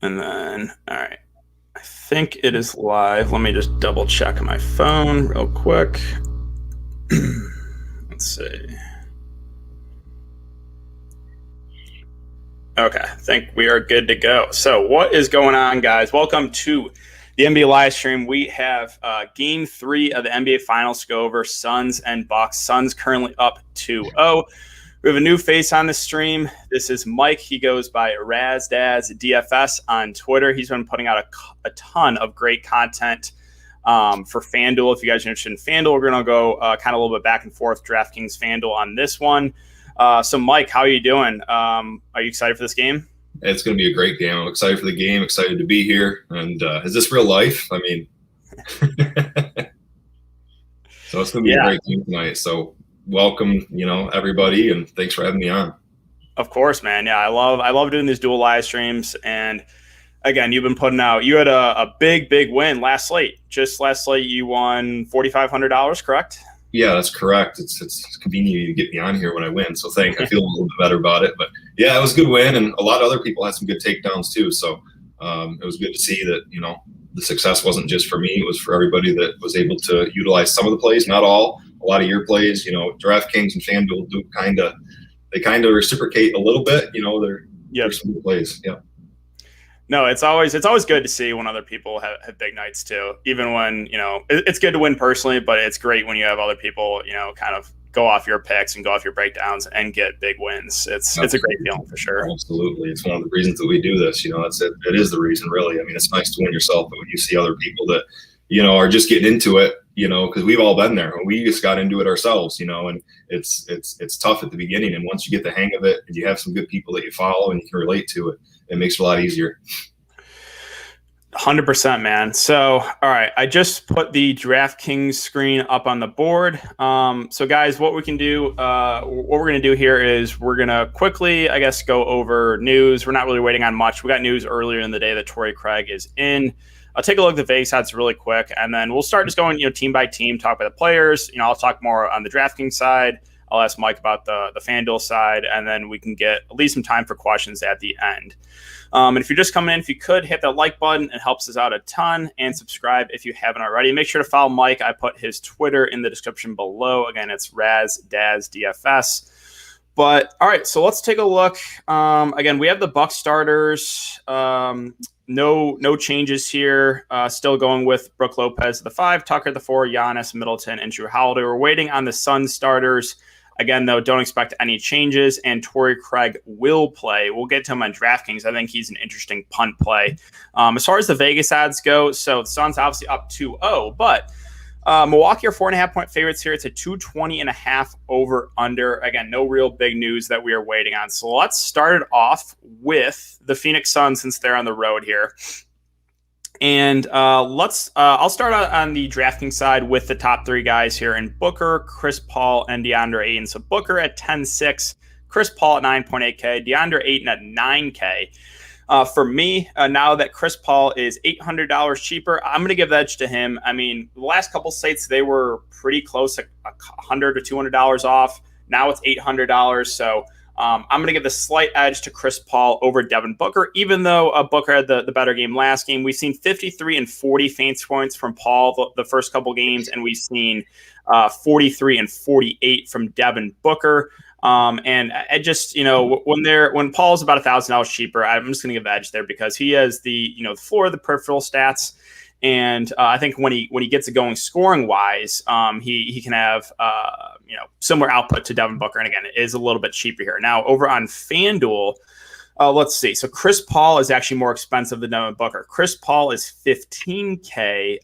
And then, all right, I think it is live. Let me just double check my phone real quick. Let's see. Okay, I think we are good to go. So what is going on, guys? Welcome to the NBA live stream. We have game 3 of the NBA Finals to go over, Suns and Bucks. Suns currently up 2-0. We have a new face on the stream. This is Mike. He goes by DFS on Twitter. He's been putting out a ton of great content for FanDuel. If you guys are interested in FanDuel, we're going to go kind of a little bit back and forth, Draftkings FanDuel on this one. So, Mike, how are you doing? Are you excited for this game? It's going to be a great game. I'm excited for the game, excited to be here. And is this real life? I mean, so it's going to be a great game tonight. So welcome, everybody, and thanks for having me on. Of course, man. Yeah, I love doing these dual live streams. And again, you've been putting out, you had a big win last slate. Just last slate, you won $4,500, correct? Yeah, that's correct. It's convenient to get me on here when I win. So I feel a little bit better about it. But yeah, it was a good win, and a lot of other people had some good takedowns too. So it was good to see that, the success wasn't just for me. It was for everybody that was able to utilize some of the plays, not all. A lot of your plays, Draftkings and FanDuel do kind of reciprocate a little bit. There's some good plays. Yeah. No, it's always good to see when other people have big nights too. Even when, it's good to win personally, but it's great when you have other people, kind of go off your picks and go off your breakdowns and get big wins. It's a great feeling for sure. Absolutely. It's one of the reasons that we do this. That's it. It is the reason, really. I mean, it's nice to win yourself, but when you see other people that, are just getting into it, because we've all been there. We just got into it ourselves, and it's tough at the beginning. And once you get the hang of it and you have some good people that you follow and you can relate to it, it makes it a lot easier. 100%, man. So, all right, I just put the DraftKings screen up on the board. So, guys, what we can do, what we're going to do here is we're going to quickly, I guess, go over news. We're not really waiting on much. We got news earlier in the day that Torrey Craig is in. I'll take a look at the Vegas odds really quick, and then we'll start just going, team by team, talk about the players. I'll talk more on the DraftKings side. I'll ask Mike about the FanDuel side, and then we can get at least some time for questions at the end. And if you're just coming in, if you could hit that like button, it helps us out a ton, and subscribe if you haven't already. Make sure to follow Mike. I put his Twitter in the description below. Again, it's DFS. But all right, so let's take a look. Again, we have the Bucks starters. No changes here. Still going with Brook Lopez at the 5, Tucker at the 4, Giannis, Middleton, and Jrue Holiday. We're waiting on the Suns starters. Again, though, don't expect any changes, and Torrey Craig will play. We'll get to him on DraftKings. I think he's an interesting punt play. As far as the Vegas odds go, so the Suns obviously up 2-0, but Milwaukee are 4.5-point favorites here. It's a 220.5 over/under. Again, no real big news that we are waiting on. So let's start it off with the Phoenix Suns since they're on the road here. And I'll start out on the DraftKings side with the top 3 guys here in Booker, Chris Paul, and Deandre Ayton. So Booker at 10.6, Chris Paul at 9.8K, Deandre Ayton at 9K. For me, now that Chris Paul is $800 cheaper, I'm going to give the edge to him. I mean, the last couple slates, they were pretty close, like $100 to $200 off. Now it's $800. So I'm going to give the slight edge to Chris Paul over Devin Booker, even though Booker had the better game last game. We've seen 53 and 40 fantasy points from Paul the first couple games, and we've seen 43 and 48 from Devin Booker. And I just, when Paul's about $1,000 cheaper, I'm just going to give the edge there because he has the floor of the peripheral stats. And I think when he gets it going scoring wise, he can have similar output to Devin Booker. And again, it is a little bit cheaper here. Now over on FanDuel, let's see. So Chris Paul is actually more expensive than Devin Booker. Chris Paul is $15K.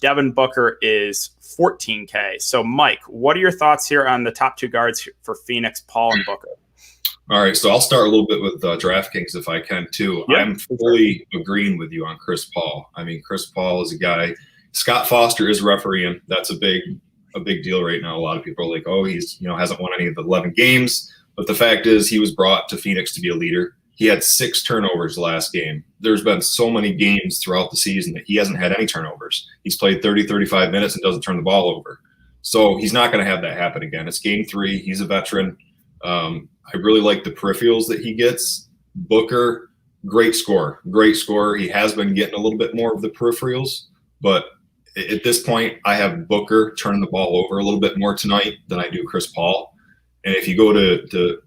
Devin Booker is $14K. So Mike, what are your thoughts here on the top 2 guards for Phoenix, Paul and Booker? All right, so I'll start a little bit with DraftKings if I can too. Yep. I'm fully agreeing with you on Chris Paul. I mean, Chris Paul is a guy. Scott Foster is refereeing. That's a big deal right now. A lot of people are like, oh, he's hasn't won any of the 11 games. But the fact is, he was brought to Phoenix to be a leader. He had 6 turnovers last game. There's been so many games throughout the season that he hasn't had any turnovers. He's played 30, 35 minutes and doesn't turn the ball over. So he's not going to have that happen again. It's game 3. He's a veteran. I really like the peripherals that he gets. Booker Great score. Great score. He has been getting a little bit more of the peripherals, but at this point, I have Booker turning the ball over a little bit more tonight than I do Chris Paul. And if you go to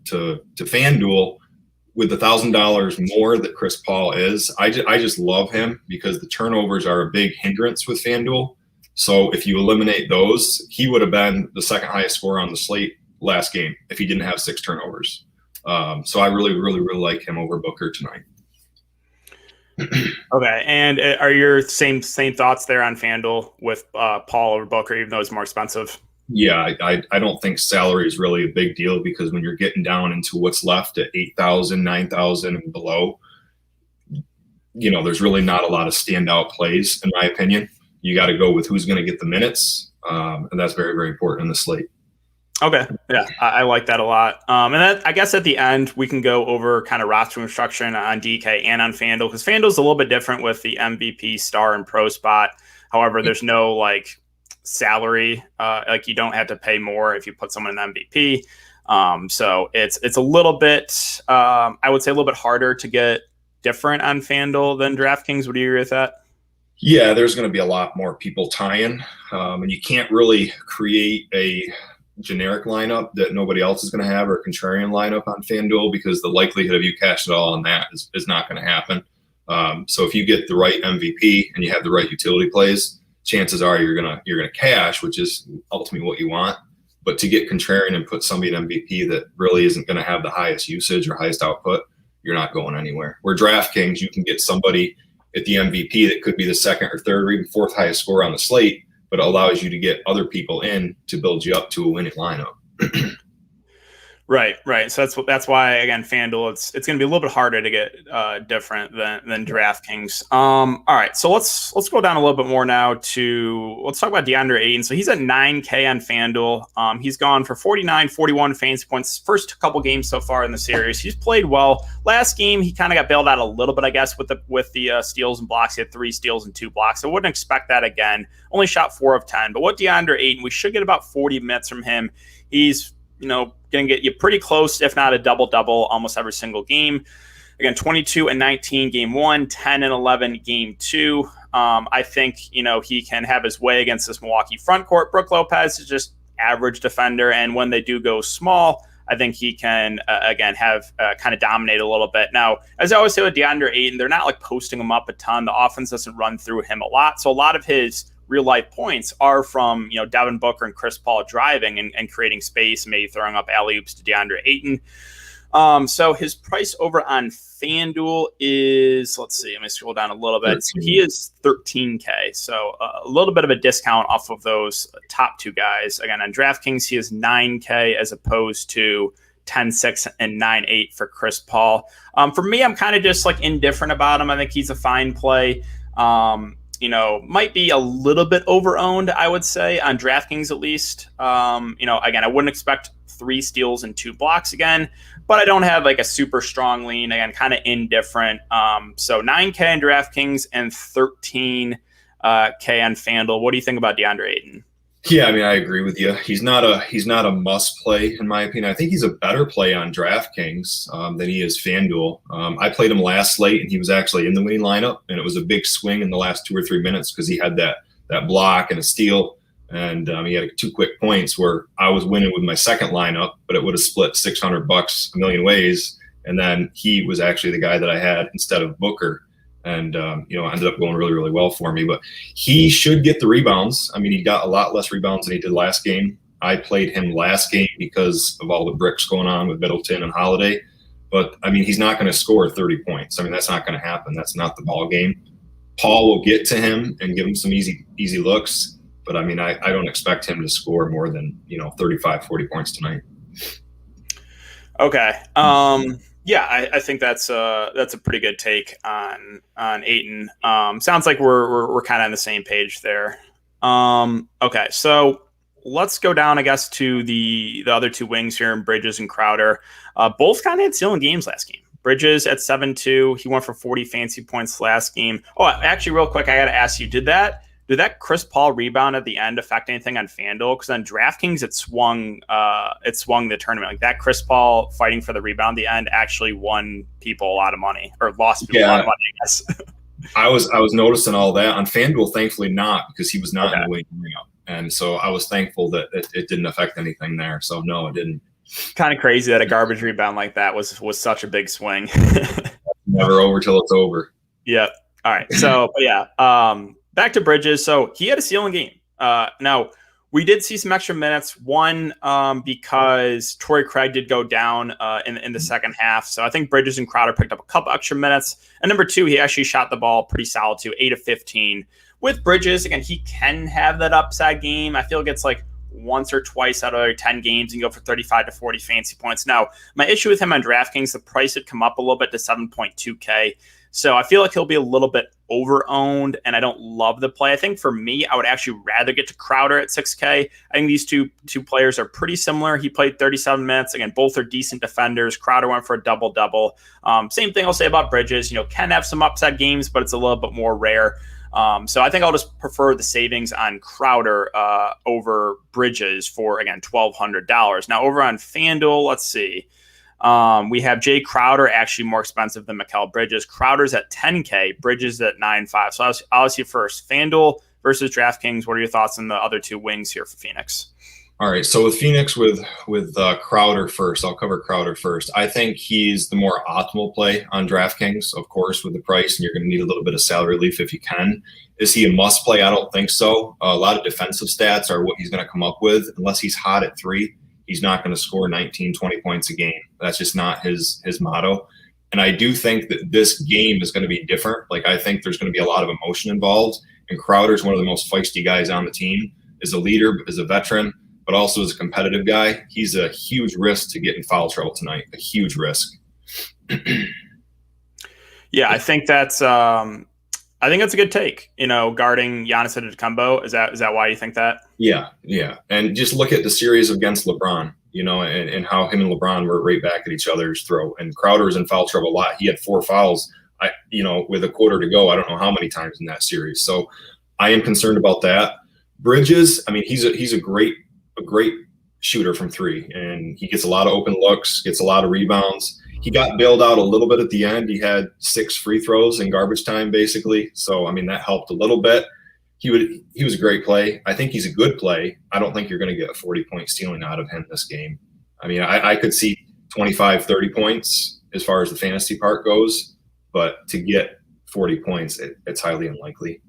FanDuel with $1,000 more that Chris Paul is, I just love him because the turnovers are a big hindrance with FanDuel. So if you eliminate those, he would have been the second highest scorer on the slate last game if he didn't have 6 turnovers. So I really like him over Booker tonight. Okay, and are your same thoughts there on FanDuel with Paul over Booker, even though it's more expensive? Yeah, I don't think salary is really a big deal because when you're getting down into what's left at 8,000, 9,000 and below, there's really not a lot of standout plays, in my opinion. You got to go with who's going to get the minutes, and that's very, very important in the slate. Okay. Yeah, I like that a lot. And then I guess at the end, we can go over kind of roster construction on DK and on FanDuel, because FanDuel is a little bit different with the MVP, star, and pro spot. However, there's no salary. You don't have to pay more if you put someone in MVP. So it's a little bit, I would say a little bit harder to get different on FanDuel than DraftKings. Would you agree with that? Yeah, there's going to be a lot more people tying, and you can't really create a generic lineup that nobody else is going to have or a contrarian lineup on FanDuel because the likelihood of you cashing it all on that is not going to happen. So if you get the right MVP and you have the right utility plays, chances are you're gonna cash, which is ultimately what you want. But to get contrarian and put somebody in MVP that really isn't going to have the highest usage or highest output, you're not going anywhere. Where DraftKings, you can get somebody at the MVP that could be the second or third or even fourth highest score on the slate, but it allows you to get other people in to build you up to a winning lineup. Right. So that's why, again, FanDuel, it's going to be a little bit harder to get different than DraftKings. All right, so let's go down a little bit more now let's talk about Deandre Ayton. So he's at 9K on FanDuel. He's gone for 49, 41 fantasy points first couple games so far in the series. He's played well. Last game, he kind of got bailed out a little bit, I guess, with the steals and blocks. He had 3 steals and 2 blocks. I wouldn't expect that again. Only shot 4 of 10. But what Deandre Ayton, we should get about 40 minutes from him. He's going to get you pretty close, if not a double-double, almost every single game. Again, 22 and 19 game 1, 10 and 11 game 2. I think, he can have his way against this Milwaukee front court. Brook Lopez is just average defender, and when they do go small, I think he can, again, have kind of dominate a little bit. Now, as I always say with Deandre Ayton, they're not posting him up a ton. The offense doesn't run through him a lot, so a lot of his real-life points are from, Devin Booker and Chris Paul driving and creating space, maybe throwing up alley-oops to Deandre Ayton. So his price over on FanDuel is, let's see, let me scroll down a little bit. So he is 13K, so a little bit of a discount off of those top 2 guys. Again, on DraftKings, he is 9K as opposed to 10-6 and 9-8 for Chris Paul. For me, I'm kind of just indifferent about him. I think he's a fine play. Might be a little bit over-owned, I would say, on DraftKings at least. Again, I wouldn't expect 3 steals and 2 blocks again, but I don't have a super strong lean. Again, kind of indifferent. So 9K on DraftKings and 13K on FanDuel. What do you think about Deandre Ayton? Yeah, I agree with you. He's not a must play in my opinion. I think he's a better play on DraftKings than he is FanDuel. I played him last slate, and he was actually in the winning lineup, and it was a big swing in the last 2 or 3 minutes because he had that block and a steal, and he had 2 quick points where I was winning with my second lineup, but it would have split $600 a million ways, and then he was actually the guy that I had instead of Booker. And, ended up going really, really well for me. But he should get the rebounds. He got a lot less rebounds than he did last game. I played him last game because of all the bricks going on with Middleton and Holiday. But, he's not going to score 30 points. That's not going to happen. That's not the ball game. Paul will get to him and give him some easy looks. But, I don't expect him to score more than, 35, 40 points tonight. Okay. Yeah, I think that's a pretty good take on Ayton. Sounds like we're kind of on the same page there. Okay, so let's go down, I guess, to the other 2 wings here in Bridges and Crowder. Both kind of had stealing games last game. Bridges at 7-2. He went for 40 fantasy points last game. Oh, actually, real quick, I got to ask you, did that Did that Chris Paul rebound at the end affect anything on FanDuel? Because on DraftKings, it swung the tournament. Like that Chris Paul fighting for the rebound at the end actually won people a lot of money, or lost people a lot of money, I guess. I was noticing all that on FanDuel. Thankfully, not, because he was not in the wing up, and so I was thankful that it didn't affect anything there. So no, it didn't. Kind of crazy that a garbage rebound like that was such a big swing. Never over till it's over. Yeah. All right. So, but yeah. Back to Bridges. So he had a ceiling game. Now, we did see some extra minutes. One, because Torrey Craig did go down in the second half. So I think Bridges and Crowder picked up a couple extra minutes. And number two, he actually shot the ball pretty solid too, 8 of 15. With Bridges, again, he can have that upside game. I feel like it's like once or twice out of every 10 games and go for 35 to 40 fancy points. Now, my issue with him on DraftKings, the price had come up a little bit to 7.2K. So I feel like he'll be a little bit over-owned, and I don't love the play. I think for me, I would actually rather get to Crowder at 6K. I think these two players are pretty similar. He played 37 minutes. Again, both are decent defenders. Crowder went for a double-double. Same thing I'll say about Bridges. Can have some upside games, but it's a little bit more rare. So I think I'll just prefer the savings on Crowder over Bridges for, again, $1,200. Now, over on FanDuel, let's see. We have Jay Crowder actually more expensive than Mikal Bridges. Crowder's at 10K, Bridges at 9.5. So I'll ask you first, FanDuel versus DraftKings. What are your thoughts on the other two wings here for Phoenix? All right, so with Phoenix, with Crowder first, I'll cover Crowder first. I think he's the more optimal play on DraftKings, of course, with the price, and you're going to need a little bit of salary relief if you can. Is he a must play? I don't think so. A lot of defensive stats are what he's going to come up with. Unless he's hot at 3, he's not going to score 19, 20 points a game. That's just not his motto. And I do think that this game is going to be different. Like, I think there's going to be a lot of emotion involved, and Crowder's one of the most feisty guys on the team. As a leader, as a veteran, but also as a competitive guy, he's a huge risk to get in foul trouble tonight. A huge risk. Yeah, I think that's a good take. Guarding Giannis Antetokounmpo, is that why you think that? Yeah. And just look at the series against LeBron, and how him and LeBron were right back at each other's throat. And Crowder was in foul trouble a lot. He had 4 fouls, with a quarter to go. I don't know how many times in that series. So I am concerned about that. Bridges, I mean, he's a great shooter from 3, and he gets a lot of open looks, gets a lot of rebounds. He got bailed out a little bit at the end. He had 6 free throws in garbage time, basically. So, I mean, that helped a little bit. He was a great play. I think he's a good play. I don't think you're going to get a 40-point stealing out of him this game. I mean, I could see 25, 30 points as far as the fantasy part goes, but to get 40 points, it's highly unlikely,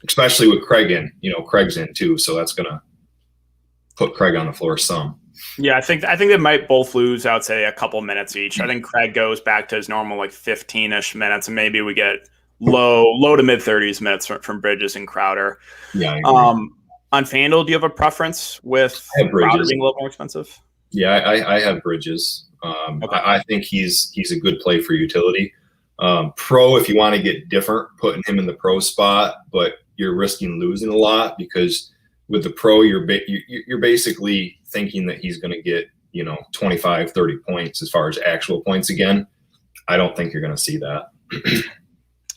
especially with Craig in. Craig's in too, so that's going to put Craig on the floor some. Yeah, I think they might both lose, I would say, a couple minutes each. I think Craig goes back to his normal 15-ish minutes, and maybe we get low to mid-30s minutes from Bridges and Crowder. Yeah. On FanDuel, do you have a preference with Crowder being a little more expensive? Yeah, I have Bridges. Okay. I think he's a good play for utility. Pro, if you want to get different, putting him in the pro spot, but you're risking losing a lot because with the pro, you're basically thinking that he's going to get 25, 30 points as far as actual points again. I don't think you're going to see that.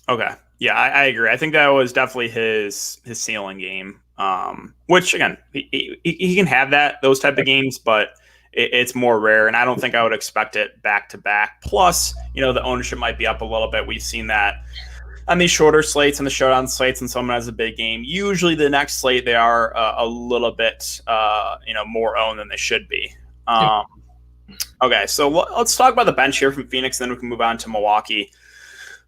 Okay. Yeah, I agree. I think that was definitely his ceiling game, which, again, he can have those type of games, but it's more rare, and I don't think I would expect it back-to-back. Plus, the ownership might be up a little bit. We've seen that on these shorter slates and the showdown slates, and someone has a big game. Usually the next slate, they are a little bit more owned than they should be. Okay, so let's talk about the bench here from Phoenix, and then we can move on to Milwaukee.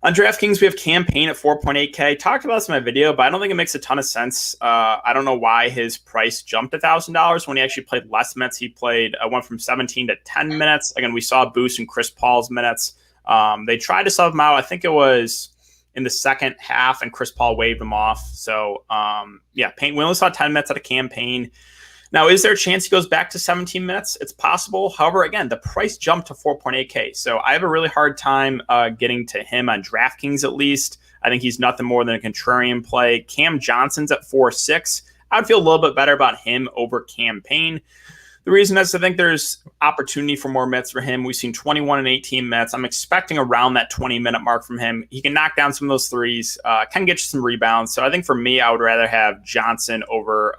On DraftKings, we have Campaign at 4.8K. Talked about this in my video, but I don't think it makes a ton of sense. I don't know why his price jumped $1,000 when he actually played less minutes. He went from 17 to 10 minutes. Again, we saw a boost in Chris Paul's minutes. They tried to sub him out. I think it was in the second half, and Chris Paul waved him off. So, we only saw 10 minutes out of Campaign. Now, is there a chance he goes back to 17 minutes? It's possible. However, again, the price jumped to 4.8K. So I have a really hard time getting to him on DraftKings at least. I think he's nothing more than a contrarian play. Cam Johnson's at 4.6. I would feel a little bit better about him over Campaign. The reason is I think there's opportunity for more minutes for him. We've seen 21 and 18 minutes. I'm expecting around that 20-minute mark from him. He can knock down some of those threes, can get you some rebounds. So I think for me, I would rather have Cam Johnson over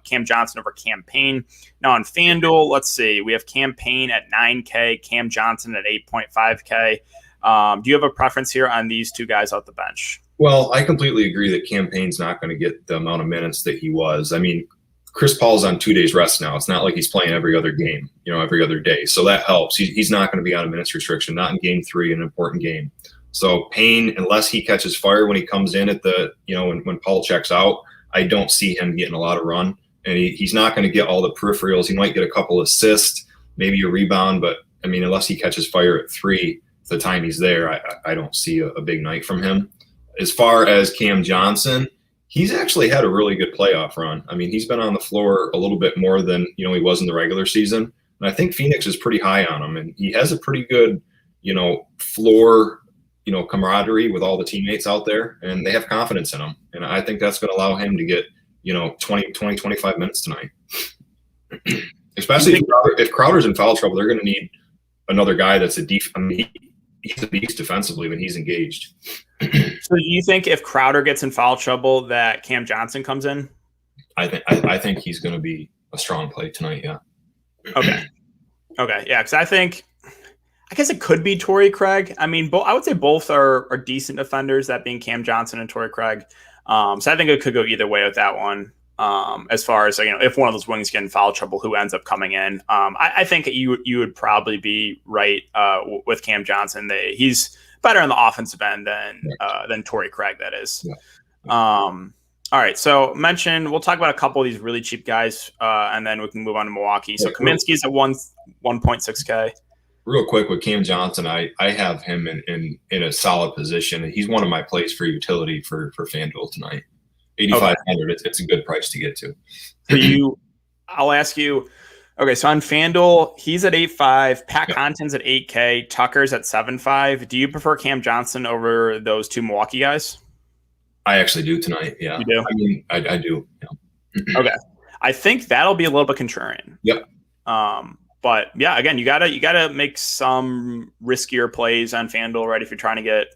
Cam Payne. Now on FanDuel, let's see. We have Cam Payne at 9K, Cam Johnson at 8.5K. Do you have a preference here on these two guys off the bench? Well, I completely agree that Cam Payne's not going to get the amount of minutes that he was. I mean, Chris Paul's on 2 days rest now. It's not like he's playing every other game, every other day. So that helps. He's not going to be on a minutes restriction, not in game 3, an important game. So Payne, unless he catches fire when he comes in at the, when Paul checks out, I don't see him getting a lot of run. And he's not going to get all the peripherals. He might get a couple assists, maybe a rebound. But, I mean, unless he catches fire at 3, the time he's there, I don't see a big night from him. As far as Cam Johnson, he's actually had a really good playoff run. I mean, he's been on the floor a little bit more than, he was in the regular season. And I think Phoenix is pretty high on him. And he has a pretty good, floor, camaraderie with all the teammates out there. And they have confidence in him. And I think that's going to allow him to get, 20, 25 minutes tonight. Especially if Crowder's in foul trouble, they're going to need another guy that's he's a beast defensively when he's engaged. So you think if Crowder gets in foul trouble that Cam Johnson comes in? I think he's going to be a strong play tonight, yeah. Okay, yeah, because I guess it could be Torrey Craig. I mean, I would say both are decent defenders, that being Cam Johnson and Torrey Craig. So I think it could go either way with that one. As far as if one of those wings get in foul trouble, who ends up coming in? I think you would probably be right with Cam Johnson. He's better on the offensive end than Torrey Craig. That is. Yeah. All right. So we'll talk about a couple of these really cheap guys, and then we can move on to Milwaukee. So Kaminsky's at 1.6K. Real quick with Cam Johnson, I have him in a solid position. He's one of my plays for utility for FanDuel tonight. 8,500. Okay. It's a good price to get to. So I'll ask you. Okay, so on FanDuel, he's at 8.5. Pat Connaughton's at 8K. Tucker's at 7.5. Do you prefer Cam Johnson over those two Milwaukee guys? I actually do tonight. Yeah, you do. I mean, I do. Yeah. Okay, I think that'll be a little bit contrarian. Yep. But yeah, again, you gotta make some riskier plays on FanDuel, right? If you're trying to get.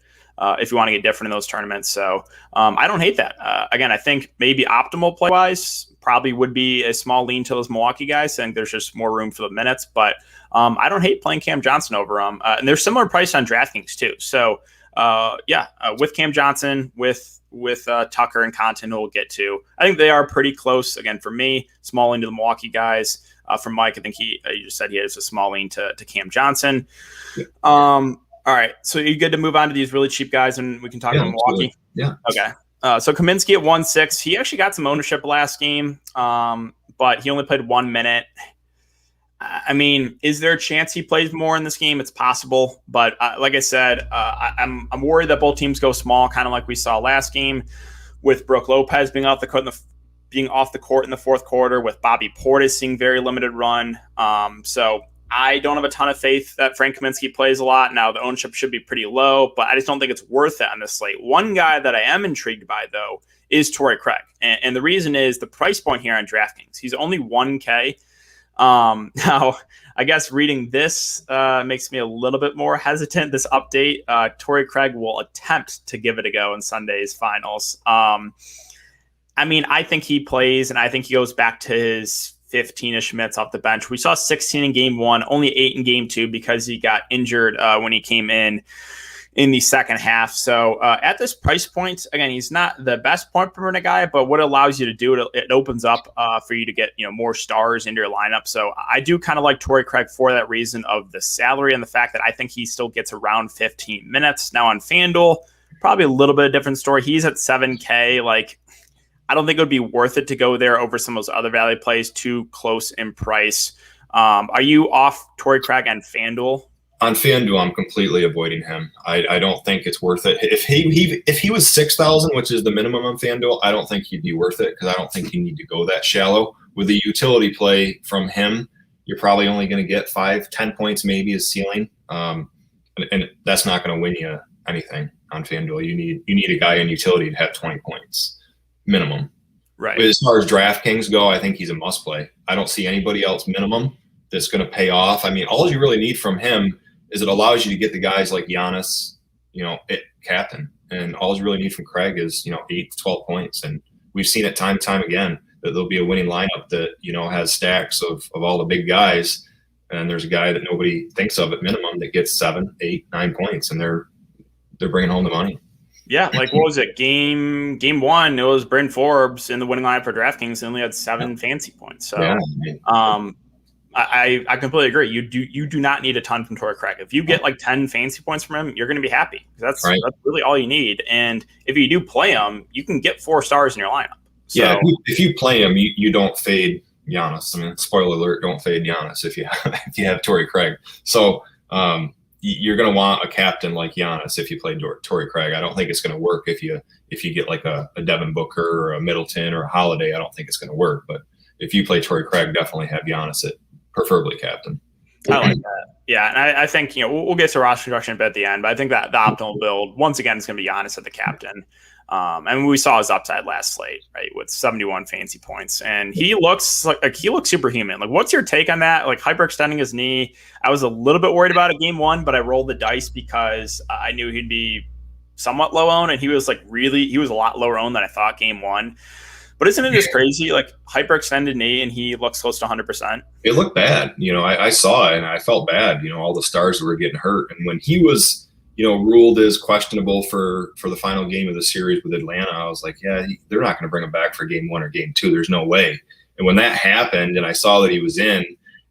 If you want to get different in those tournaments. So I don't hate that. Again, I think maybe optimal play-wise probably would be a small lean to those Milwaukee guys. I think there's just more room for the minutes. But I don't hate playing Cam Johnson over them. And there's similar price on DraftKings too. So with Cam Johnson, with Tucker and Connaughton, who we'll get to, I think they are pretty close. Again, for me, small lean to the Milwaukee guys. For Mike, I think you just said he has a small lean to Cam Johnson. Yeah. All right, so you're good to move on to these really cheap guys, and we can talk about Milwaukee. Yeah. Okay. So Kaminsky at 1.6. He actually got some ownership last game, but he only played 1 minute. I mean, is there a chance he plays more in this game? It's possible, but like I said, I'm worried that both teams go small, kind of like we saw last game, with Brook Lopez being off the court in the fourth quarter, with Bobby Portis seeing very limited run. So I don't have a ton of faith that Frank Kaminsky plays a lot. Now, the ownership should be pretty low, but I just don't think it's worth it on this slate. One guy that I am intrigued by, though, is Torrey Craig. And the reason is the price point here on DraftKings. He's only 1K. Now, I guess reading this makes me a little bit more hesitant. This update, Torrey Craig will attempt to give it a go in Sunday's finals. I mean, I think he plays, and I think he goes back to his 15-ish minutes off the bench. We saw 16 in game 1, only 8 in game 2 because he got injured when he came in the second half. So at this price point, again, he's not the best point per minute guy, but what it allows you to do, it opens up for you to get more stars into your lineup. So I do kind of like Torrey Craig for that reason of the salary and the fact that I think he still gets around 15 minutes. Now on FanDuel, probably a little bit of a different story. He's at 7K. I don't think it would be worth it to go there over some of those other value plays, too close in price. Are you off Torrey Craig on FanDuel? On FanDuel, I'm completely avoiding him. I don't think it's worth it. If he was 6,000, which is the minimum on FanDuel, I don't think he'd be worth it because I don't think you need to go that shallow. With a utility play from him, you're probably only going to get 5-10 points, maybe as ceiling, and that's not going to win you anything on FanDuel. You need a guy in utility to have 20 points. Minimum. Right. But as far as DraftKings go, I think he's a must play. I don't see anybody else minimum that's going to pay off. I mean, all you really need from him is it allows you to get the guys like Giannis, captain. And all you really need from Craig is, 8 to 12 points. And we've seen it time and time again that there'll be a winning lineup that, has stacks of all the big guys. And there's a guy that nobody thinks of at minimum that gets 7, 8, 9 points, and they're bringing home the money. Yeah, like what was it? Game 1, it was Bryn Forbes in the winning lineup for DraftKings and only had 7 fancy points. So, I completely agree. You do not need a ton from Torrey Craig. If you get like 10 fancy points from him, you're going to be happy. That's really all you need. And if you do play him, you can get 4 stars in your lineup. So, yeah, if you play him, you don't fade Giannis. I mean, spoiler alert, don't fade Giannis if you have Torrey Craig. So you're going to want a captain like Giannis if you play Torrey Craig. I don't think it's going to work if you get like a Devin Booker or a Middleton or a Holiday. I don't think it's going to work. But if you play Torrey Craig, definitely have Giannis at preferably captain. I like that. Yeah, and I think we'll get to roster construction a bit at the end, but I think that the optimal build once again is going to be Giannis at the captain. And we saw his upside last slate, right, with 71 fancy points, and he looks like he looks superhuman. Like, what's your take on that? Like, hyperextending his knee, I was a little bit worried about it game 1, but I rolled the dice because I knew he'd be somewhat low owned, and he was a lot lower owned than I thought game 1. But isn't it just crazy? Like, hyperextended knee, and he looks close to 100%. It looked bad. I saw it and I felt bad. All the stars that were getting hurt, and when he was ruled as questionable for the final game of the series with Atlanta, I was like, yeah, they're not going to bring him back for game 1 or game 2. There's no way. And when that happened and I saw that he was in,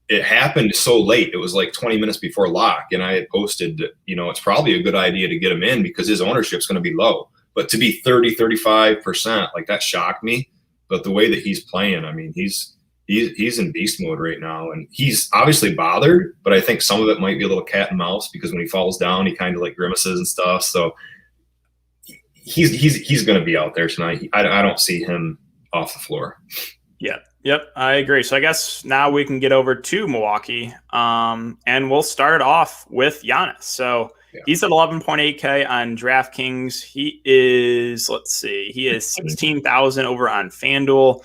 it happened so late. It was like 20 minutes before lock. And I had posted, it's probably a good idea to get him in because his ownership's going to be low. But to be 30, 35%, like that shocked me. But the way that he's playing, I mean, he's in beast mode right now, and he's obviously bothered, but I think some of it might be a little cat and mouse because when he falls down, he kind of like grimaces and stuff. So he's going to be out there tonight. I don't see him off the floor. Yeah. Yep. I agree. So I guess now we can get over to Milwaukee, and we'll start off with Giannis. So he's at 11.8K on DraftKings. He is 16,000 over on FanDuel.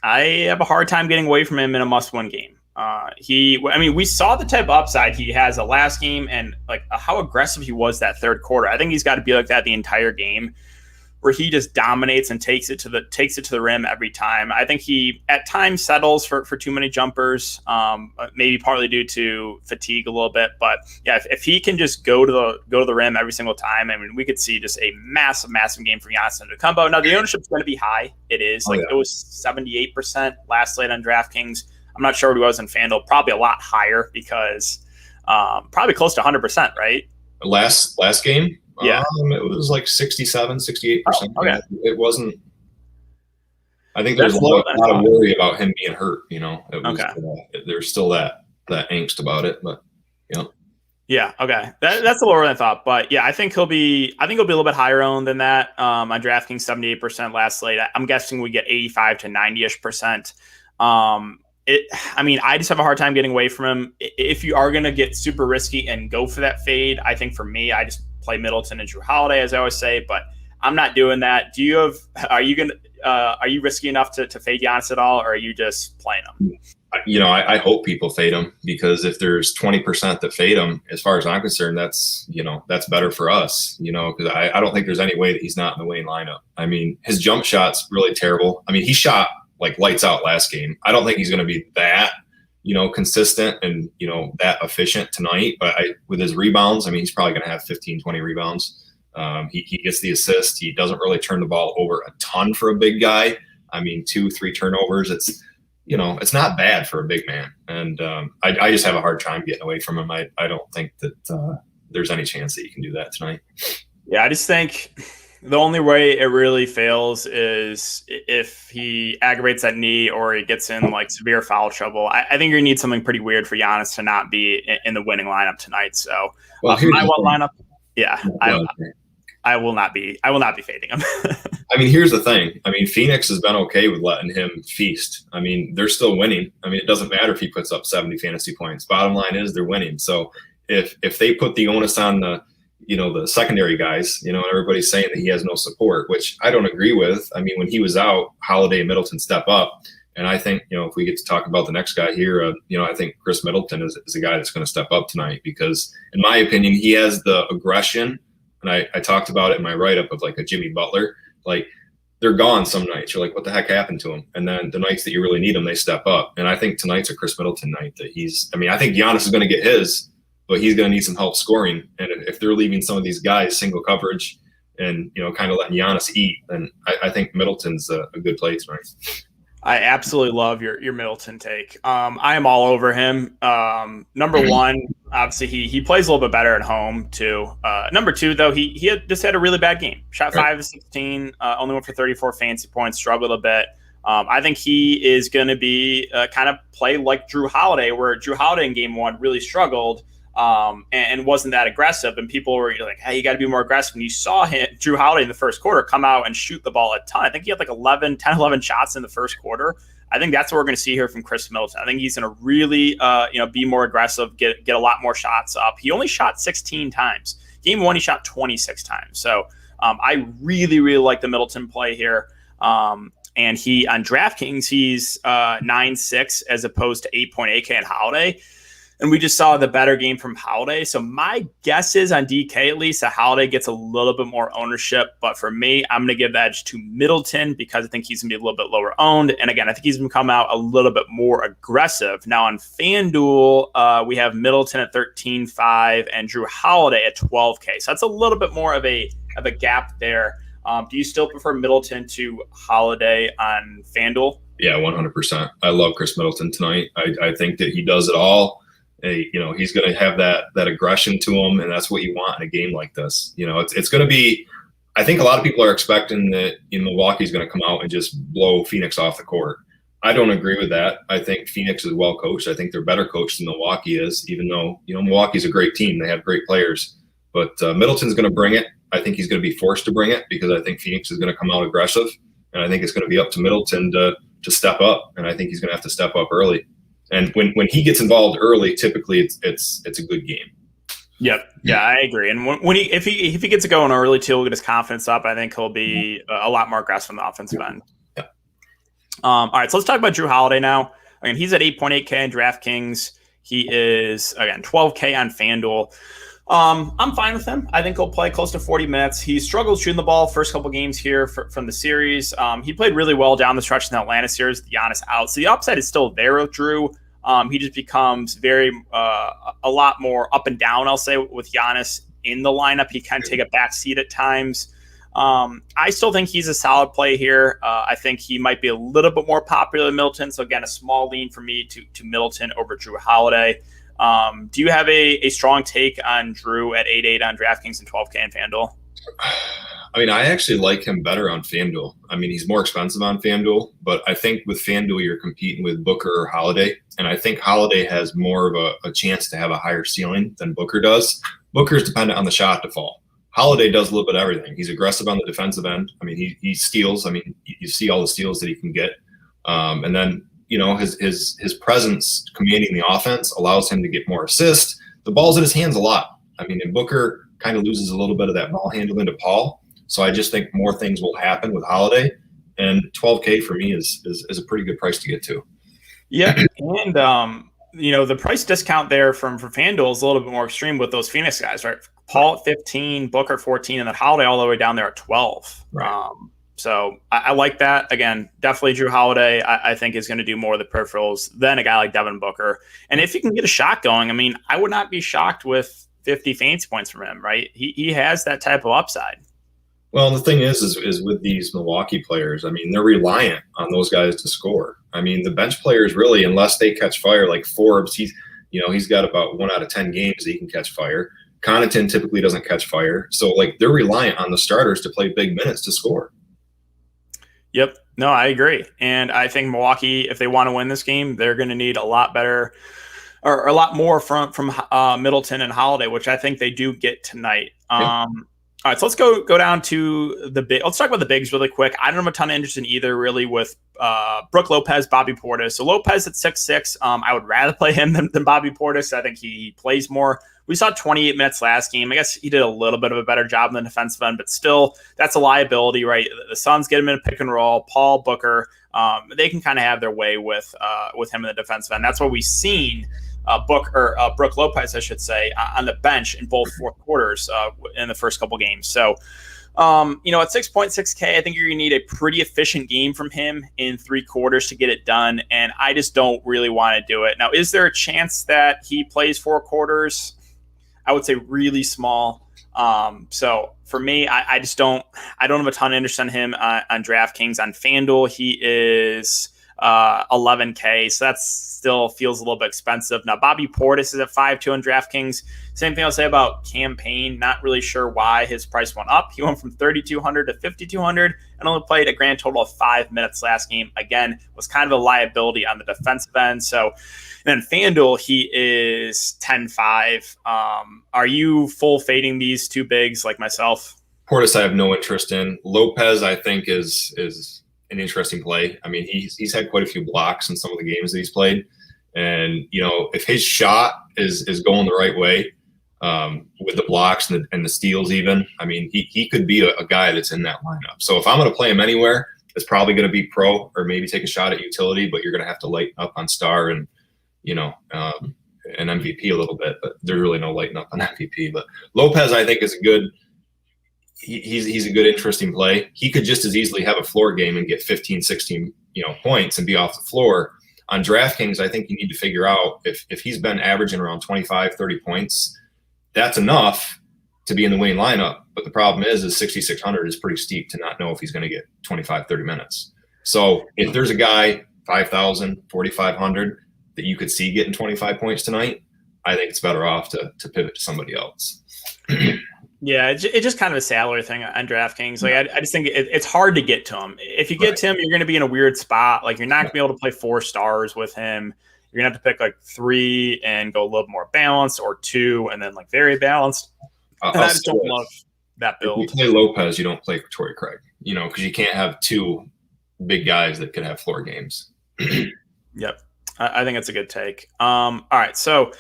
I have a hard time getting away from him in a must-win game. We saw the type of upside he has the last game and like how aggressive he was that third quarter. I think he's got to be like that the entire game, where he just dominates and takes it to the rim every time. I think he at times settles for too many jumpers, maybe partly due to fatigue a little bit. But yeah, if he can just go to the rim every single time, I mean, we could see just a massive game from Giannis Antetokounmpo. Now the ownership's going to be high. It is it was 78% last slate on DraftKings. I'm not sure what it was in FanDuel. Probably a lot higher because probably close to 100%, right? Last game. Yeah, it was like 67, 68%. Oh, okay. It wasn't. I think there's a lot of worry about him being hurt. It was, there's still that angst about it, but yeah, okay, that's a lower than I thought, but yeah, I think he'll be a little bit higher owned than that. On DraftKings, 78% last slate. I'm guessing we get 85 to 90ish%. I just have a hard time getting away from him. If you are going to get super risky and go for that fade, I think for me, I just play Middleton and Jrue Holiday, as I always say, but I'm not doing that. Are you risky enough to fade Giannis at all, or are you just playing him? I hope people fade him, because if there's 20% that fade him, as far as I'm concerned, that's better for us, because I don't think there's any way that he's not in the winning lineup. I mean, his jump shot's really terrible. I mean, he shot like lights out last game. I don't think he's going to be that consistent and, that efficient tonight. But with his rebounds, I mean, he's probably going to have 15, 20 rebounds. He gets the assist. He doesn't really turn the ball over a ton for a big guy. I mean, 2-3 turnovers. It's not bad for a big man. And I just have a hard time getting away from him. I don't think that there's any chance that you can do that tonight. Yeah, I just think the only way it really fails is if he aggravates that knee or he gets in like severe foul trouble. I think you're gonna need something pretty weird for Giannis to not be in the winning lineup tonight. So my one lineup, I will not be fading him. I mean, here's the thing. I mean, Phoenix has been okay with letting him feast. I mean, they're still winning. I mean, it doesn't matter if he puts up 70 fantasy points. Bottom line is they're winning. So if they put the onus on the secondary guys, everybody's saying that he has no support, which I don't agree with. I mean, when he was out, Holiday and Middleton step up. And I think, if we get to talk about the next guy here, I think Chris Middleton is a guy that's going to step up tonight because, in my opinion, he has the aggression. And I talked about it in my write-up of like a Jimmy Butler. Like, they're gone some nights. You're like, what the heck happened to him? And then the nights that you really need them, they step up. And I think tonight's a Chris Middleton night that I think Giannis is going to get his, but he's going to need some help scoring. And if they're leaving some of these guys single coverage and, kind of letting Giannis eat, then I think Middleton's a good play tonight. I absolutely love your Middleton take. I am all over him. Number one, obviously he plays a little bit better at home too. Number two, though, he just had a really bad game. Shot 5 of 16, only went for 34 fantasy points, struggled a bit. I think he is going to be kind of play like Jrue Holiday, where Jrue Holiday in game one really struggled and wasn't that aggressive. And people were like, hey, you got to be more aggressive. And you saw Jrue Holiday in the first quarter come out and shoot the ball a ton. I think he had like 11 shots in the first quarter. I think that's what we're going to see here from Chris Middleton. I think he's going to really, be more aggressive, get a lot more shots up. He only shot 16 times. Game one, he shot 26 times. So I really, really like the Middleton play here. And he on DraftKings, he's 9.6 as opposed to 8.8K at Holiday. And we just saw the better game from Holiday. So my guess is on DK, at least, that Holiday gets a little bit more ownership. But for me, I'm going to give the edge to Middleton because I think he's going to be a little bit lower owned. And again, I think he's going to come out a little bit more aggressive. Now on FanDuel, we have Middleton at 13.5 and Jrue Holiday at 12K. So that's a little bit more of a gap there. Do you still prefer Middleton to Holiday on FanDuel? Yeah, 100%. I love Chris Middleton tonight. I think that he does it all. He's going to have that aggression to him, and that's what you want in a game like this. It's going to be – I think a lot of people are expecting that Milwaukee's going to come out and just blow Phoenix off the court. I don't agree with that. I think Phoenix is well coached. I think they're better coached than Milwaukee is, even though, Milwaukee's a great team. They have great players. But Middleton's going to bring it. I think he's going to be forced to bring it because I think Phoenix is going to come out aggressive, and I think it's going to be up to Middleton to step up, and I think he's going to have to step up early. And when he gets involved early, typically it's a good game. Yep. Yeah, I agree. And if he gets it going early too, he'll get his confidence up. I think he'll be a lot more aggressive on the offensive end. Yeah. All right, so let's talk about Jrue Holiday now. Again, he's at 8.8K in DraftKings. He is, again, 12K on FanDuel. I'm fine with him. I think he'll play close to 40 minutes. He struggled shooting the ball first couple games here from the series. He played really well down the stretch in the Atlanta series, the Giannis out. So the upside is still there with Jrue. He just becomes a lot more up and down, I'll say, with Giannis in the lineup. He can take a back seat at times. I still think he's a solid play here. I think he might be a little bit more popular than Middleton. So, again, a small lean for me to Middleton over Jrue Holiday. Do you have a strong take on Jrue at 8.8 on DraftKings and 12K on FanDuel? I mean, I actually like him better on FanDuel. I mean, he's more expensive on FanDuel, but I think with FanDuel, you're competing with Booker or Holiday. And I think Holiday has more of a chance to have a higher ceiling than Booker does. Booker's dependent on the shot to fall. Holiday does a little bit of everything. He's aggressive on the defensive end. I mean, he steals. I mean, you see all the steals that he can get. And then, his presence commanding the offense allows him to get more assists. The ball's in his hands a lot. I mean, and Booker kind of loses a little bit of that ball handling to Paul. So I just think more things will happen with Holiday, and 12K for me is a pretty good price to get to. Yeah, and the price discount there from FanDuel is a little bit more extreme with those Phoenix guys, right? Paul at 15, Booker 14, and then Holiday all the way down there at 12. Right. So I like that. Again, definitely Jrue Holiday, I think, is going to do more of the peripherals than a guy like Devin Booker. And if he can get a shot going, I mean, I would not be shocked with 50 fantasy points from him, right? He has that type of upside. Well, the thing is with these Milwaukee players, I mean, they're reliant on those guys to score. I mean, the bench players really, unless they catch fire, like Forbes, he's got about 1 out of 10 games that he can catch fire. Connaughton typically doesn't catch fire. So, they're reliant on the starters to play big minutes to score. Yep. No, I agree. And I think Milwaukee, if they want to win this game, they're going to need a lot better or a lot more from Middleton and Holiday, which I think they do get tonight. Yeah. All right, so let's go down to the big. Let's talk about the bigs really quick. I don't have a ton of interest in either, really, with Brook Lopez, Bobby Portis. So Lopez at 6'6". I would rather play him than Bobby Portis. I think he plays more. We saw 28 minutes last game. I guess he did a little bit of a better job than the defensive end, but still, that's a liability, right? The Suns get him in a pick and roll. Paul, Booker, they can kind of have their way with him in the defensive end. That's what we've seen. Brook Lopez, I should say, on the bench in both fourth quarters in the first couple games. So, at 6.6K, I think you're going to need a pretty efficient game from him in 3 quarters to get it done. And I just don't really want to do it. Now, is there a chance that he plays 4 quarters? I would say really small. So for me, I don't have a ton of interest in him on DraftKings. On FanDuel, he is 11K, so that still feels a little bit expensive. Now, Bobby Portis is at 5.2 on DraftKings. Same thing I'll say about Campaign. Not really sure why his price went up. He went from 3,200 to 5,200 and only played a grand total of 5 minutes last game. Again, was kind of a liability on the defensive end. So, and then FanDuel, he is 10.5. Are you full fading these 2 bigs like myself? Portis, I have no interest in. Lopez, I think is an interesting play. I mean, he's had quite a few blocks in some of the games that he's played, and if his shot is going the right way with the blocks and the steals, even, I mean, he could be a guy that's in that lineup. So if I'm going to play him anywhere, it's probably going to be pro or maybe take a shot at utility, but you're going to have to lighten up on star and an MVP a little bit. But there's really no lighten up on MVP. But Lopez, I think, is a good. He's a good, interesting play. He could just as easily have a floor game and get 15, 16, points and be off the floor. On DraftKings, I think you need to figure out if he's been averaging around 25, 30 points, that's enough to be in the winning lineup. But the problem is 6,600 is pretty steep to not know if he's going to get 25, 30 minutes. So if there's a guy 5,000, 4,500 that you could see getting 25 points tonight, I think it's better off to pivot to somebody else. Yeah, it's just kind of a salary thing on DraftKings. Like, I just think it's hard to get to him. If you get to him, you're going to be in a weird spot. Like, you're not going to be able to play 4 stars with him. You're going to have to pick like 3 and go a little more balanced, or 2 and then like very balanced. And I just don't love that build. If you play Lopez, you don't play Torrey Craig, because you can't have 2 big guys that could have floor games. Yep. I think it's a good take. All right, so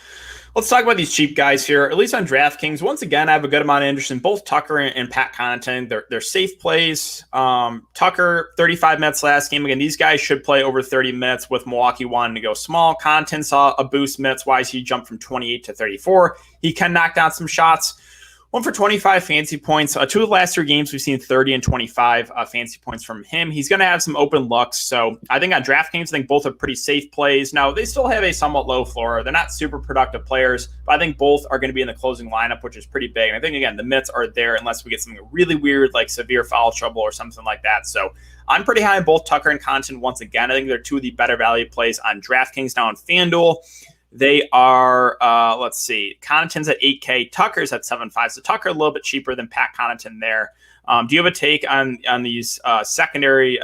let's talk about these cheap guys here, at least on DraftKings. Once again, I have a good amount of interest in both Tucker and Pat Connaughton. They're safe plays. Tucker, 35 minutes last game. Again, these guys should play over 30 minutes with Milwaukee wanting to go small. Connaughton saw a boost minutes-wise. He jumped from 28 to 34. He can knock down some shots. 1 for 25 fantasy points. 2 of the last 3 games, we've seen 30 and 25 fantasy points from him. He's going to have some open looks. So I think on DraftKings, I think both are pretty safe plays. Now, they still have a somewhat low floor. They're not super productive players, but I think both are going to be in the closing lineup, which is pretty big. And I think, again, the minutes are there unless we get something really weird like severe foul trouble or something like that. So I'm pretty high on both Tucker and Connaughton once again. I think they're 2 of the better value plays on DraftKings. Now on FanDuel, they are, let's see, Connaughton's at 8K, Tucker's at 7.5. So Tucker a little bit cheaper than Pat Connaughton there. Do you have a take on these secondary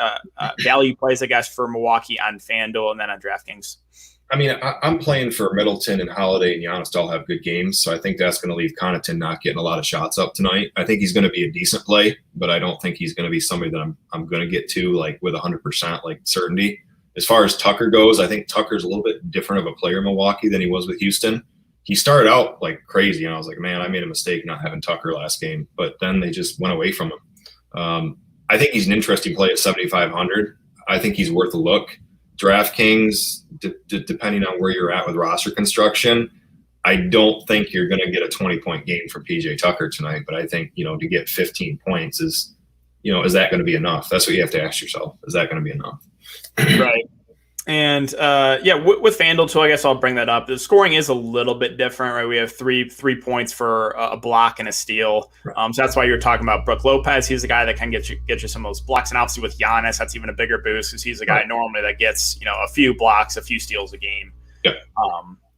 value plays, I guess, for Milwaukee on FanDuel and then on DraftKings? I mean, I'm playing for Middleton and Holiday and Giannis to all have good games, so I think that's going to leave Connaughton not getting a lot of shots up tonight. I think he's going to be a decent play, but I don't think he's going to be somebody that I'm going to get to like with 100% like certainty. As far as Tucker goes, I think Tucker's a little bit different of a player in Milwaukee than he was with Houston. He started out like crazy, and I was like, man, I made a mistake not having Tucker last game. But then they just went away from him. I think he's an interesting play at 7,500. I think he's worth a look. DraftKings, depending on where you're at with roster construction, I don't think you're going to get a 20-point game from PJ Tucker tonight. But I think, to get 15 points is that going to be enough? That's what you have to ask yourself. Is that going to be enough? Right. And with FanDuel too, I guess I'll bring that up. The scoring is a little bit different, right? We have three points for a block and a steal. So that's why you're talking about Brook Lopez. He's the guy that can get you some of those blocks. And obviously with Giannis, that's even a bigger boost because he's the guy normally that gets, a few blocks, a few steals a game. Yep.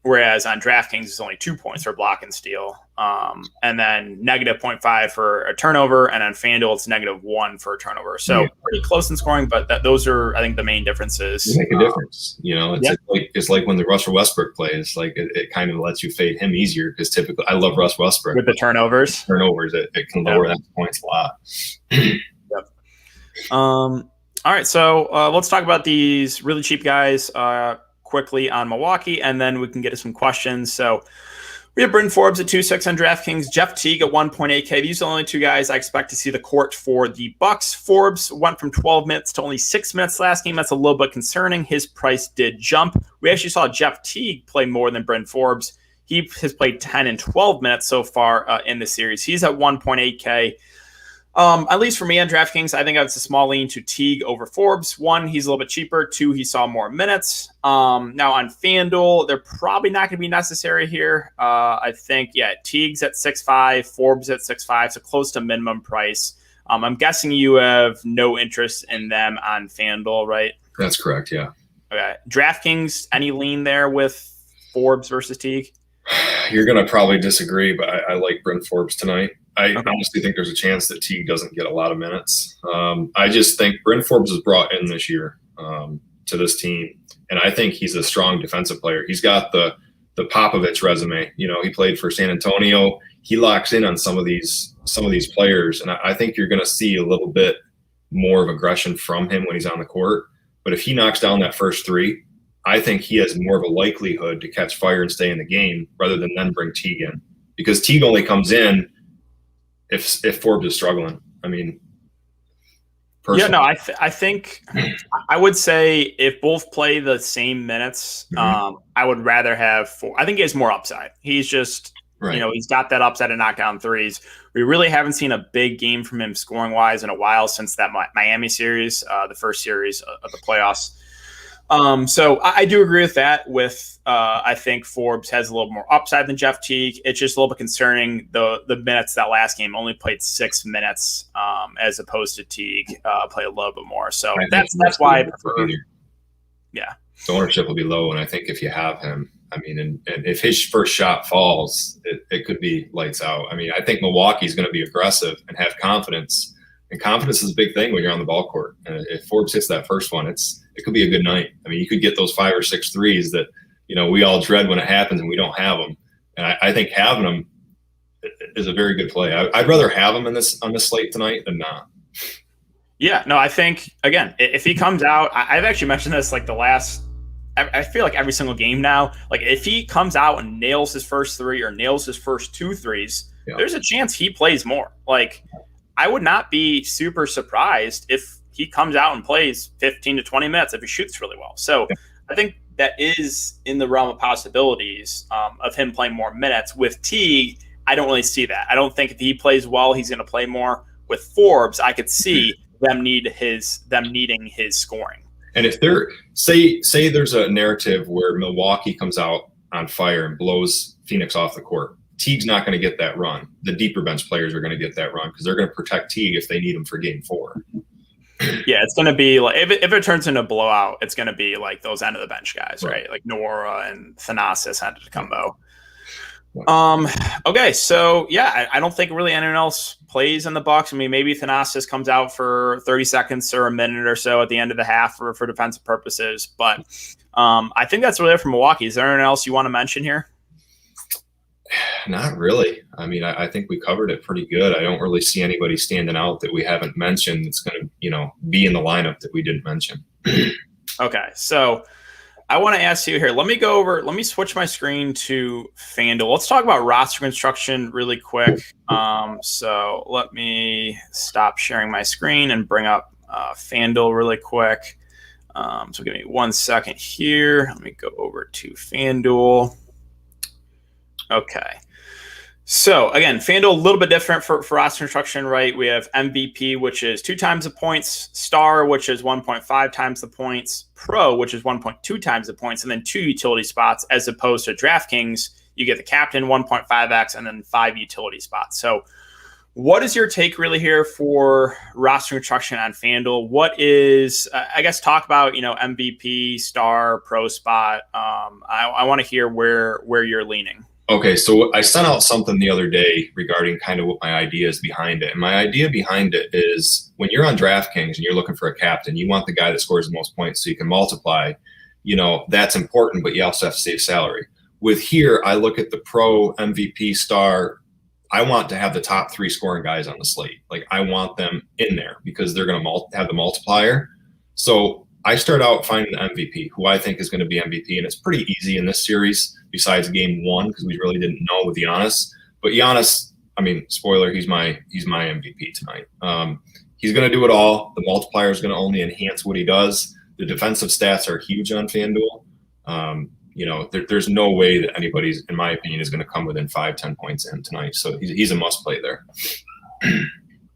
Whereas on DraftKings, it's only 2 points for block and steal. And then negative 0.5 for a turnover. And on FanDuel, it's -1 for a turnover. So pretty close in scoring, but those are, I think, the main differences. They make a difference. It's like like when the Russell Westbrook plays, like it kind of lets you fade him easier because typically I love Russ Westbrook with the turnovers. It can lower that points a lot. Yep. All right, so let's talk about these really cheap guys quickly on Milwaukee, and then we can get to some questions. So we have Bryn Forbes at 2.6 on DraftKings, Jeff Teague at 1.8K. These are the only two guys I expect to see the court for the Bucks. Forbes went from 12 minutes to only 6 minutes last game. That's a little bit concerning. His price did jump. We actually saw Jeff Teague play more than Bryn Forbes. He has played 10 and 12 minutes so far in the series. He's at 1.8K. At least for me on DraftKings, I think it's a small lean to Teague over Forbes. One, he's a little bit cheaper. Two, he saw more minutes. Now on FanDuel, they're probably not going to be necessary here. I think, Teague's at 6.5, Forbes at 6.5, so close to minimum price. I'm guessing you have no interest in them on FanDuel, right? That's correct, yeah. Okay. DraftKings, any lean there with Forbes versus Teague? You're going to probably disagree, but I like Bryn Forbes tonight. I honestly think there's a chance that Teague doesn't get a lot of minutes. I just think Bryn Forbes was brought in this year to this team, and I think he's a strong defensive player. He's got the Popovich resume. You know, he played for San Antonio. He locks in on some of these players, and I think you're going to see a little bit more of aggression from him when he's on the court. But if he knocks down that first three, I think he has more of a likelihood to catch fire and stay in the game rather than then bring Teague in, because Teague only comes in if Forbes is struggling. I mean, personally. I think I would say if both play the same minutes, I would rather have I think he has more upside. He's just, he's got that upside to knock down threes. We really haven't seen a big game from him scoring wise in a while since that Miami series, the first series of the playoffs. So I do agree with that. I think Forbes has a little more upside than Jeff Teague. It's just a little bit concerning the minutes that last game only played 6 minutes, as opposed to Teague played a little bit more. So that's why I prefer. Yeah, the ownership will be low, and I think if you have him, I mean, and if his first shot falls, it could be lights out. I mean, I think Milwaukee's going to be aggressive and have confidence. And confidence is a big thing when you're on the ball court. And if Forbes hits that first one, it could be a good night. I mean, you could get those 5 or 6 threes that, we all dread when it happens and we don't have them. And I think having them is a very good play. I'd rather have him on this slate tonight than not. Yeah, no, I think, again, if he comes out, I've actually mentioned this like I feel like every single game now, like if he comes out and nails his first 3 or nails his first 2 threes, there's a chance he plays more. Like, I would not be super surprised if he comes out and plays 15 to 20 minutes if he shoots really well. So I think that is in the realm of possibilities of him playing more minutes. With Teague, I don't really see that. I don't think if he plays well, he's going to play more. With Forbes, I could see them needing his scoring. And if they're say there's a narrative where Milwaukee comes out on fire and blows Phoenix off the court, Teague's not going to get that run. The deeper bench players are going to get that run because they're going to protect Teague if they need him for game 4. Yeah, it's going to be like if it turns into a blowout, it's going to be like those end of the bench guys, right? Like Nora and Thanasis, Antetokounmpo. Okay, so I don't think really anyone else plays in the Bucks. I mean, maybe Thanasis comes out for 30 seconds or a minute or so at the end of the half for defensive purposes, but I think that's really it for Milwaukee. Is there anyone else you want to mention here? Not really. I mean, I think we covered it pretty good. I don't really see anybody standing out that we haven't mentioned that's going to, be in the lineup that we didn't mention. Okay, so I want to ask you here. Let me switch my screen to FanDuel. Let's talk about roster construction really quick. So let me stop sharing my screen and bring up FanDuel really quick. So give me 1 second here. Let me go over to FanDuel. Okay. So again, FanDuel a little bit different for roster construction, right? We have MVP, which is 2 times the points, Star, which is 1.5 times the points, Pro, which is 1.2 times the points, and then 2 utility spots, as opposed to DraftKings, you get the captain 1.5x and then 5 utility spots. So what is your take really here for roster construction on FanDuel? What is, I guess, talk about, MVP, Star, Pro spot. I want to hear where you're leaning. Okay, so I sent out something the other day regarding kind of what my idea is behind it. And my idea behind it is when you're on DraftKings and you're looking for a captain, you want the guy that scores the most points so you can multiply. that's important, but you also have to save salary. With here, I look at the pro MVP star. I want to have the top 3 scoring guys on the slate. Like, I want them in there because they're going to have the multiplier. So I start out finding the MVP, who I think is going to be MVP, and it's pretty easy in this series besides game 1 because we really didn't know with Giannis. But Giannis, I mean, spoiler, he's my MVP tonight. He's going to do it all. The multiplier is going to only enhance what he does. The defensive stats are huge on FanDuel. There's no way that anybody's, in my opinion, is going to come within 5-10 points in tonight. So he's a must play there.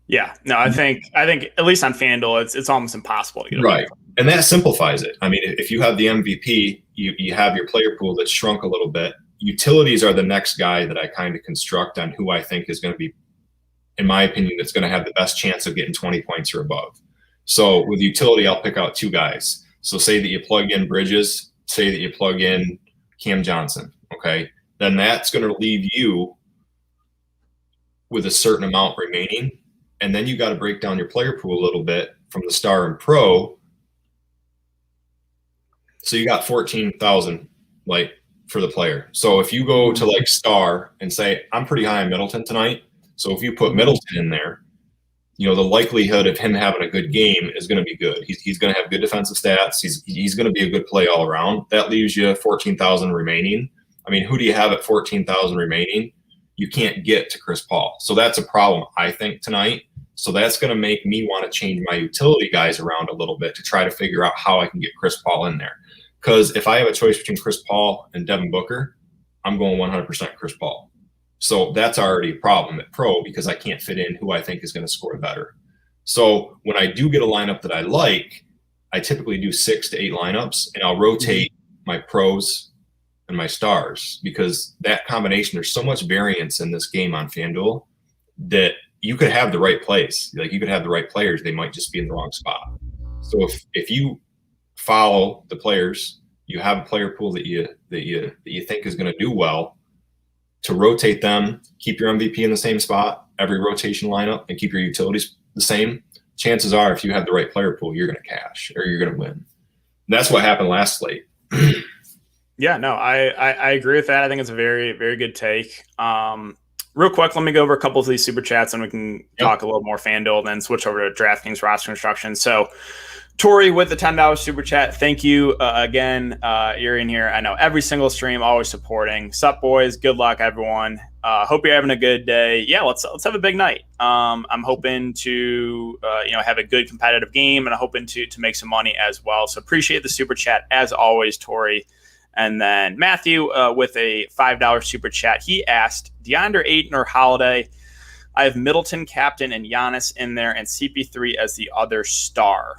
Yeah, no, I think at least on FanDuel, it's almost impossible to get right. And that simplifies it. I mean, if you have the MVP, you have your player pool that's shrunk a little bit. Utilities are the next guy that I kind of construct on who I think is going to be, in my opinion, that's going to have the best chance of getting 20 points or above. So with utility, I'll pick out 2 guys. So say that you plug in Bridges, say that you plug in Cam Johnson, okay? Then that's going to leave you with a certain amount remaining. And then you got to break down your player pool a little bit from the star and pro. So you got 14,000 for the player. So if you go to star and say, I'm pretty high on Middleton tonight. So if you put Middleton in there, the likelihood of him having a good game is going to be good. He's going to have good defensive stats. He's going to be a good play all around. That leaves you 14,000 remaining. I mean, who do you have at 14,000 remaining? You can't get to Chris Paul. So that's a problem, I think, tonight. So that's going to make me want to change my utility guys around a little bit to try to figure out how I can get Chris Paul in there. Because if I have a choice between Chris Paul and Devin Booker, I'm going 100% Chris Paul. So that's already a problem at pro because I can't fit in who I think is going to score better. So when I do get a lineup that I like, I typically do 6 to 8 lineups, and I'll rotate my pros and my stars because that combination, there's so much variance in this game on FanDuel that you could have the right place. Like, you could have the right players. They might just be in the wrong spot. So if you follow the players, you have a player pool that you think is going to do well, to rotate them, keep your MVP in the same spot, every rotation lineup, and keep your utilities the same, chances are if you have the right player pool, you're going to cash or you're going to win. And that's what happened last slate. Yeah, no, I agree with that. I think it's a very, very good take. Real quick, let me go over a couple of these super chats and we can talk a little more FanDuel and then switch over to DraftKings roster construction. So Torrey with the $10 super chat. Thank you again. You're in here. I know every single stream, always supporting. Sup, boys? Good luck, everyone. Hope you're having a good day. Yeah, let's have a big night. I'm hoping to have a good competitive game, and I'm hoping to make some money as well. So appreciate the super chat as always, Torrey. And then Matthew with a $5 super chat. He asked DeAndre Ayton or Holiday. I have Middleton captain and Giannis in there, and CP3 as the other star.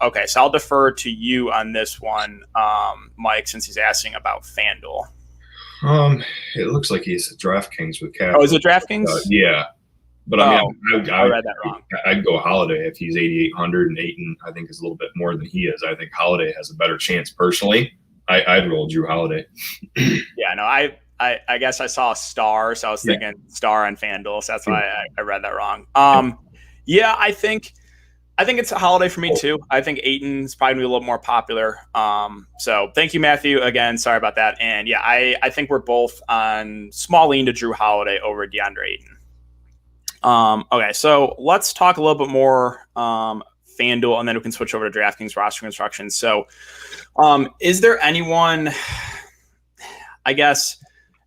Okay, so I'll defer to you on this one, Mike, since he's asking about FanDuel. It looks like he's at DraftKings with cap. Oh, is it DraftKings? Yeah, but I read that wrong. I'd go Holiday if he's 8,800, and Ayton I think is a little bit more than he is. I think Holiday has a better chance personally. I'd roll Jrue Holiday. Yeah, no, I guess I saw a star, so I was thinking star on FanDuel, so that's why I read that wrong. Yeah, I think it's a Holiday for me too. I think Ayton's probably a little more popular. So thank you, Matthew. Again, sorry about that. And yeah, I think we're both on small lean to Jrue Holiday over DeAndre Ayton. Okay, so let's talk a little bit more FanDuel, and then we can switch over to DraftKings roster construction. So is there anyone, I guess,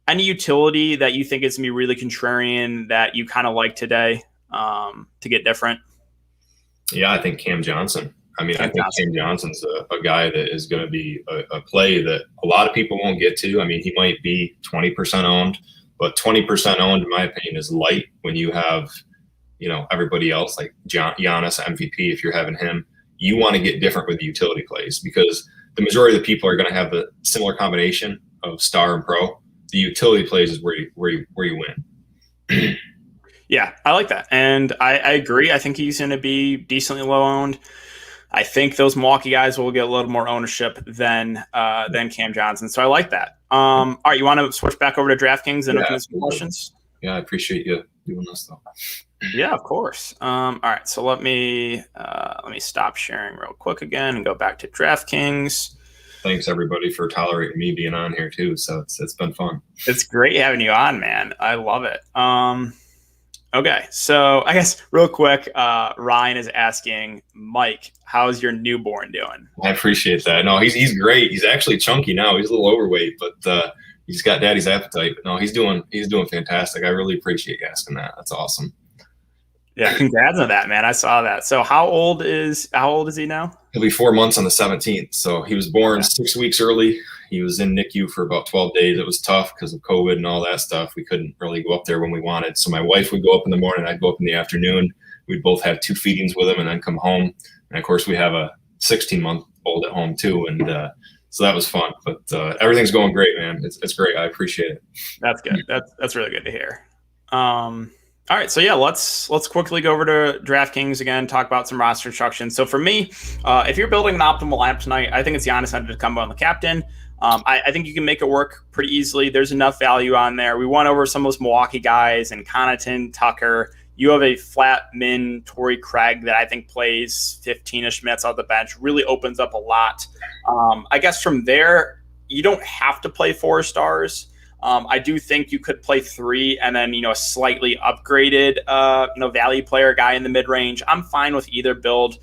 any utility that you think is going to be really contrarian that you kind of like today to get different? Yeah, I think Cam Johnson. I think Cam Johnson's a guy that is going to be a play that a lot of people won't get to. I mean, he might be 20% owned, but 20% owned, in my opinion, is light when you have, everybody else like Giannis MVP. If you're having him, you want to get different with the utility plays because the majority of the people are going to have the similar combination of star and pro. The utility plays is where you win. Yeah, I like that. And I agree. I think he's going to be decently low owned. I think those Milwaukee guys will get a little more ownership than Cam Johnson. So I like that. All right, you want to switch back over to DraftKings and open some questions? Yeah, I appreciate you doing this though. Yeah, of course. All right, so let me stop sharing real quick again and go back to DraftKings. Thanks everybody for tolerating me being on here too. So it's been fun. It's great having you on, man. I love it. Okay, so I guess real quick, Ryan is asking, Mike, how's your newborn doing? I appreciate that. No, he's great. He's actually chunky now. He's a little overweight, but he's got daddy's appetite. But no, he's doing fantastic. I really appreciate you asking that. That's awesome. Yeah, congrats on that, man. I saw that. So how old is he now? He'll be 4 months on the 17th. So he was born 6 weeks early. He was in NICU for about 12 days. It was tough because of COVID and all that stuff. We couldn't really go up there when we wanted. So my wife would go up in the morning. I'd go up in the afternoon. We'd both have 2 feedings with him and then come home. And of course, we have a 16-month-old at home too. And so that was fun. But everything's going great, man. It's great. I appreciate it. That's good. That's really good to hear. All right, so yeah, let's quickly go over to DraftKings again, talk about some roster instructions. So for me, if you're building an optimal lineup tonight, I think it's Giannis Antetokounmpo on the captain. I think you can make it work pretty easily. There's enough value on there. We went over some of those Milwaukee guys and Connaughton, Tucker. You have a flat min Torrey Craig that I think plays 15-ish minutes off the bench, really opens up a lot. I guess from there, you don't have to play 4 stars. I do think you could play 3 and then, a slightly upgraded, value player guy in the mid-range. I'm fine with either build.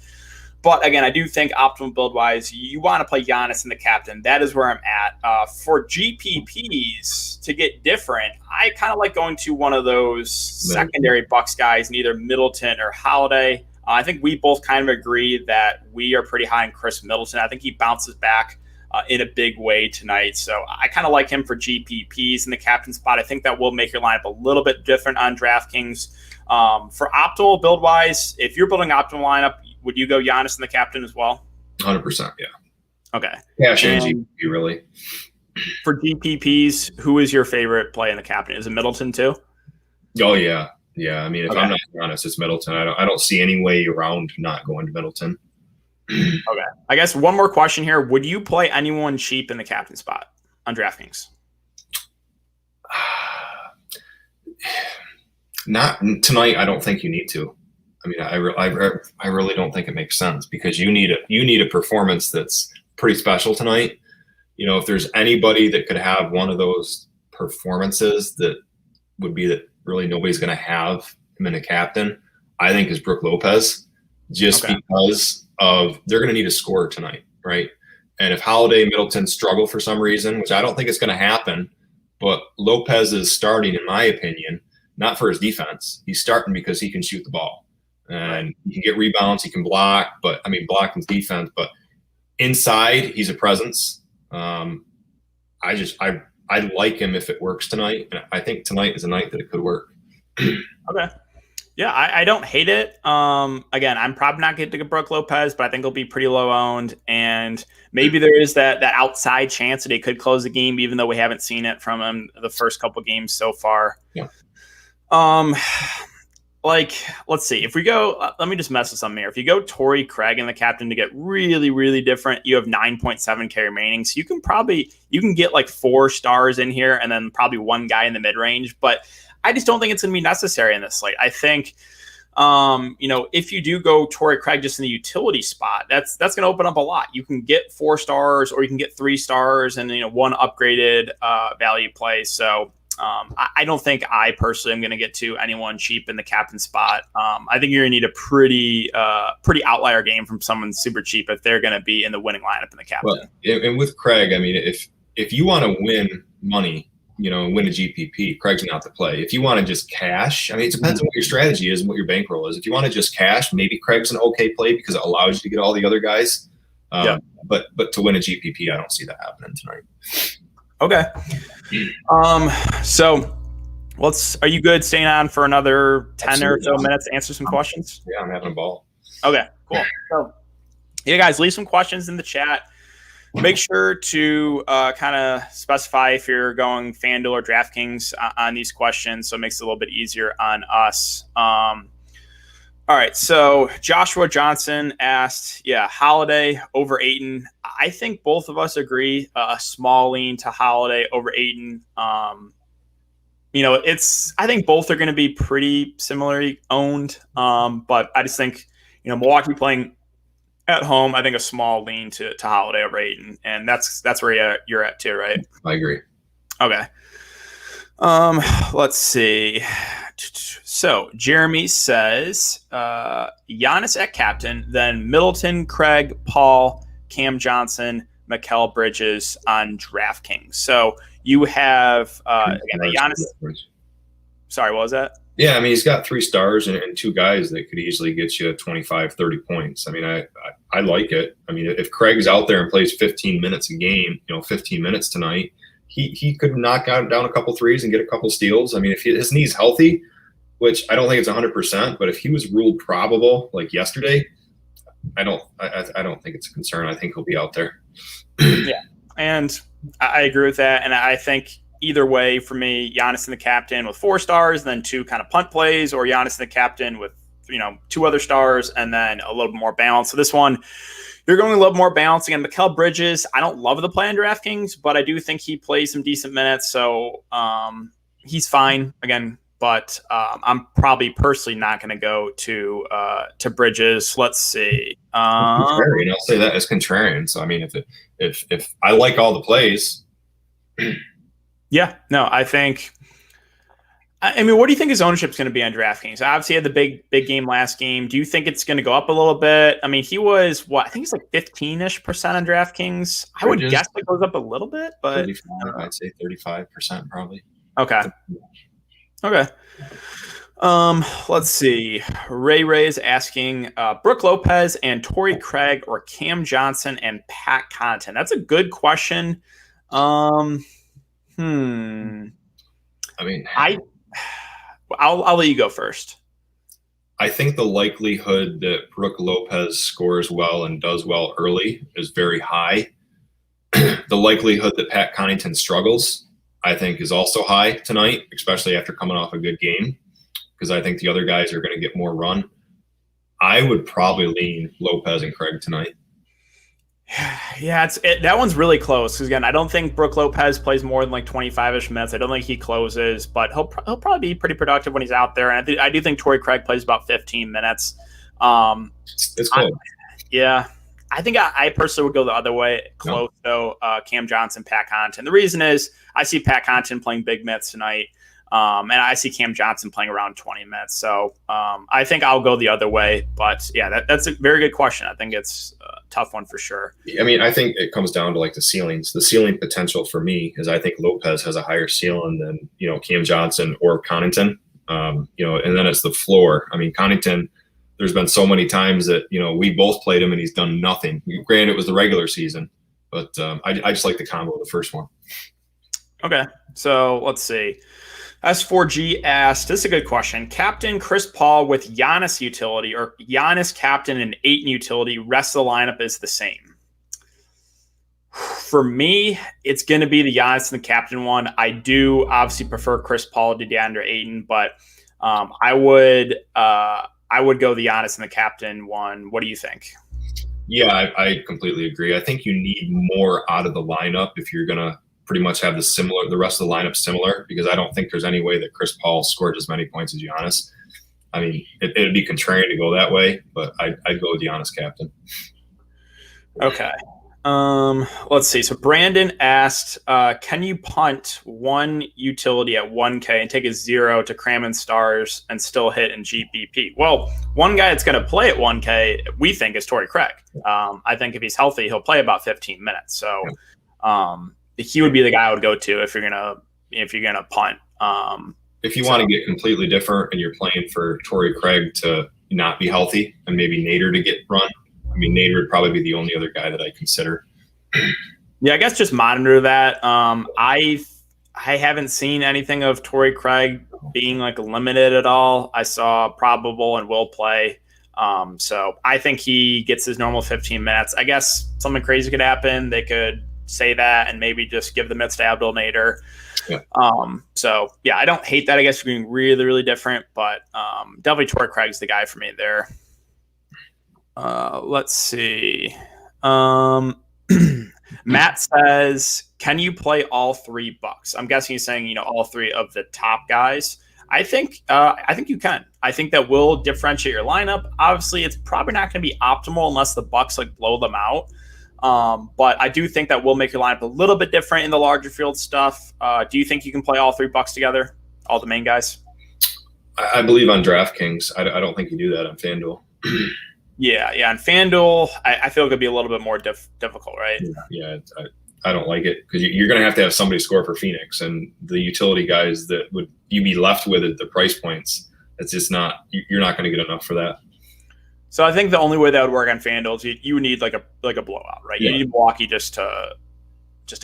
But again, I do think optimal build-wise, you want to play Giannis in the captain. That is where I'm at. For GPPs, to get different, I kind of like going to one of those secondary Bucks guys in either Middleton or Holiday. I think we both kind of agree that we are pretty high on Chris Middleton. I think he bounces back in a big way tonight. So I kind of like him for GPPs in the captain spot. I think that will make your lineup a little bit different on DraftKings. For optimal build-wise, if you're building an optimal lineup, would you go Giannis in the captain as well? 100%, yeah. Okay. Yeah, GPP, really. For GPPs, who is your favorite play in the captain? Is it Middleton too? Oh, yeah. Yeah, I mean, if I'm not honest, it's Middleton. I don't see any way around not going to Middleton. Okay. I guess one more question here. Would you play anyone cheap in the captain spot on DraftKings? Not tonight. I don't think you need to. I mean, I really don't think it makes sense because you need a performance that's pretty special tonight. If there's anybody that could have one of those performances that would be that really nobody's going to have him in a captain, I think is Brook Lopez, just because of they're going to need a scorer tonight, right? And if Holiday, Middleton struggle for some reason, which I don't think is going to happen, but Lopez is starting, in my opinion, not for his defense. He's starting because he can shoot the ball and he can get rebounds, he can block, block and defense, but inside he's a presence. I like him if it works tonight, and I think tonight is a night that it could work. Okay. Yeah, I don't hate it. Again, I'm probably not getting to Brook Lopez, but I think he'll be pretty low owned. And maybe there is that outside chance that he could close the game, even though we haven't seen it from him the first couple games so far. Yeah. Let's see. If we go, let me just mess with something here. If you go Torrey Craig and the captain to get really, really different, you have 9.7K remaining. So you can get like 4 stars in here and then probably one guy in the mid range. But I just don't think it's going to be necessary in this slate. I think, if you do go Torrey Craig just in the utility spot, that's going to open up a lot. You can get 4 stars or you can get 3 stars and, one upgraded value play. So I don't think I personally am going to get to anyone cheap in the captain spot. I think you're going to need a pretty outlier game from someone super cheap if they're going to be in the winning lineup in the captain. Well, and with Craig, I mean, if you want to win money, win a GPP, Craig's not the play. If you want to just cash, I mean, it depends on what your strategy is and what your bankroll is. If you want to just cash, maybe Craig's an okay play because it allows you to get all the other guys. But to win a GPP, I don't see that happening tonight. Okay. So are you good staying on for another 10 or so minutes to answer some questions? Yeah, I'm having a ball. Okay, cool. So yeah, guys, leave some questions in the chat. Make sure to kind of specify if you're going FanDuel or DraftKings on these questions, so it makes it a little bit easier on us. All right, so Joshua Johnson asked, Holiday over Ayton. I think both of us agree a small lean to Holiday over Ayton. I think both are going to be pretty similarly owned, but I just think, Milwaukee playing At home, I think a small lean to Holiday over Ayton, and that's where you're at too, right? I agree. Okay. Let's see. So Jeremy says Giannis at captain, then Middleton, Craig, Paul, Cam Johnson, Mikal Bridges on DraftKings. So you have Giannis. Sorry, what was that? Yeah, I mean, he's got 3 stars and 2 guys that could easily get you 25, 30 points. I mean, I like it. I mean, if Craig's out there and plays 15 minutes a game, 15 minutes tonight, he could knock down a couple threes and get a couple steals. I mean, if his knee's healthy, which I don't think it's 100%, but if he was ruled probable like yesterday, I don't think it's a concern. I think he'll be out there. Yeah, and I agree with that. And I think either way for me, Giannis and the captain with 4 stars, then 2 kind of punt plays, or Giannis and the captain with 2 other stars, and then a little bit more balance. So this one, you're going to love more balance. Again, Mikal Bridges, I don't love the play on DraftKings, but I do think he plays some decent minutes, so he's fine. Again, but I'm probably personally not going to go to Bridges. Let's see. I'll say that as contrarian. So I mean, if I like all the plays. Yeah, no, I mean, what do you think his ownership is going to be on DraftKings? Obviously, he had the big game last game. Do you think it's going to go up a little bit? I mean, he was I think he's like 15-ish% on DraftKings. I would guess it goes up a little bit, but I'd say 35% probably. Okay. Let's see. Ray is asking Brooke Lopez and Torrey Craig or Cam Johnson and Pat Connaughton. That's a good question. I mean, I'll let you go first. I think the likelihood that Brooke Lopez scores well and does well early is very high. The likelihood that Pat Connaughton struggles, I think, is also high tonight, especially after coming off a good game, because I think the other guys are going to get more run. I would probably lean Lopez and Craig tonight. Yeah, that one's really close. Because again, I don't think Brooke Lopez plays more than like 25-ish minutes. I don't think he closes, but he'll probably be pretty productive when he's out there. And I do think Torrey Craig plays about 15 minutes. It's cool. Yeah, I think I personally would go the other way. Close though. Cam Johnson, Pat Connaughton. The reason is I see Pat Connaughton playing big minutes tonight. And I see Cam Johnson playing around 20 minutes. So I think I'll go the other way. But yeah, that's a very good question. I think it's a tough one for sure. I mean, I think it comes down to like the ceilings. The ceiling potential for me is I think Lopez has a higher ceiling than, Cam Johnson or Connaughton. And then it's the floor. I mean, Connaughton, there's been so many times that, we both played him and he's done nothing. Granted, it was the regular season, but I just like the combo of the first one. Okay, so let's see. S4G asked, this is a good question. Captain Chris Paul with Giannis utility or Giannis captain and Ayton utility, rest of the lineup is the same. For me, it's going to be the Giannis and the captain one. I do obviously prefer Chris Paul to DeAndre Ayton, but I would go the Giannis and the captain one. What do you think? Yeah, I completely agree. I think you need more out of the lineup if you're going to pretty much have the rest of the lineup similar, because I don't think there's any way that Chris Paul scored as many points as Giannis. I mean, it'd be contrarian to go that way, but I'd go with Giannis captain. Okay. Let's see. So Brandon asked, can you punt one utility at 1K and take a 0 to cram in stars and still hit in GPP? Well, one guy that's going to play at 1K, we think, is Torrey Craig. I think if he's healthy, he'll play about 15 minutes. So, he would be the guy I would go to if you're gonna punt. If you want to get completely different and you're playing for Torrey Craig to not be healthy and maybe Nader to get run, I mean, Nader would probably be the only other guy that I consider. Yeah, I guess just monitor that. I haven't seen anything of Torrey Craig being like limited at all. I saw probable and will play. So I think he gets his normal 15 minutes. I guess something crazy could happen. They could say that and maybe just give the mitts to Abdel Nader. Yeah. So yeah, I don't hate that. I guess we're being really, really different, but definitely Torrey Craig's the guy for me there. Let's see. Matt says, can you play all 3 Bucks? I'm guessing he's saying, all 3 of the top guys. I think you can. I think that will differentiate your lineup. Obviously, it's probably not going to be optimal unless the Bucks like blow them out. But I do think that will make your lineup a little bit different in the larger field stuff. Do you think you can play all 3 Bucks together, all the main guys? I believe on DraftKings. I don't think you do that on FanDuel. Yeah. On FanDuel, I feel it could be a little bit more difficult, right? Yeah. I don't like it because you're going to have somebody score for Phoenix, and the utility guys that would you be left with at the price points. It's just not. You're not going to get enough for that. So I think the only way that would work on FanDuel is you would need like a blowout, right? Yeah. You need Milwaukee just to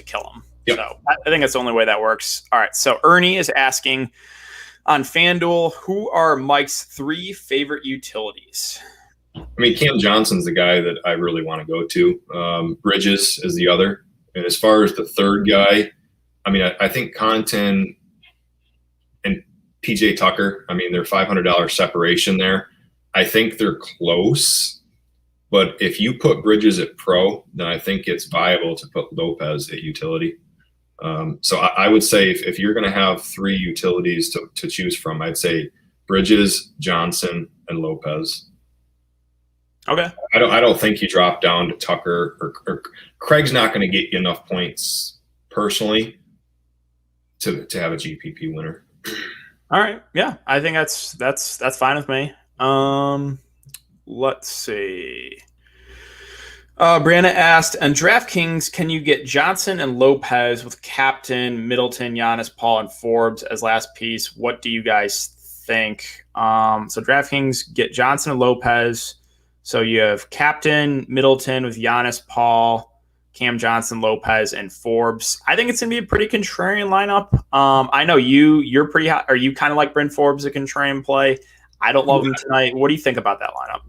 kill them. Yep. So I think that's the only way that works. All right. So Ernie is asking on FanDuel, who are Mike's 3 favorite utilities? I mean, Cam Johnson's the guy that I really want to go to. Bridges is the other. And as far as the third guy, I mean, I think Connaughton and PJ Tucker, I mean, they're $500 separation there. I think they're close. But if you put Bridges at pro, then I think it's viable to put Lopez at utility. So I would say if you're going to have 3 utilities to choose from, I'd say Bridges, Johnson, and Lopez. Okay. I don't think you drop down to Tucker or Craig's not going to get you enough points personally to have a GPP winner. All right. Yeah, I think that's fine with me. Let's see. Brianna asked, on DraftKings, can you get Johnson and Lopez with Captain, Middleton, Giannis, Paul, and Forbes as last piece? What do you guys think? So DraftKings, get Johnson and Lopez. So you have Captain, Middleton with Giannis, Paul, Cam Johnson, Lopez, and Forbes. I think it's going to be a pretty contrarian lineup. I know you're pretty hot. Are you kind of like Bryn Forbes, a contrarian play? I don't love him tonight. What do you think about that lineup?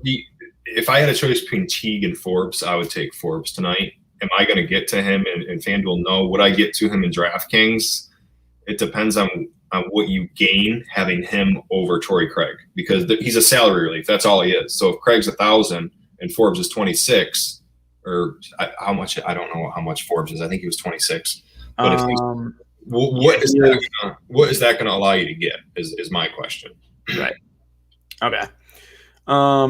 If I had a choice between Teague and Forbes, I would take Forbes tonight. Am I going to get to him in FanDuel? No. Would I get to him in DraftKings? It depends on what you gain having him over Torrey Craig, because he's a salary relief. That's all he is. So if Craig's 1,000 and Forbes is 26, or how much, I don't know how much Forbes is. I think he was 26. But what is that going to allow you to get is my question. Right. Okay.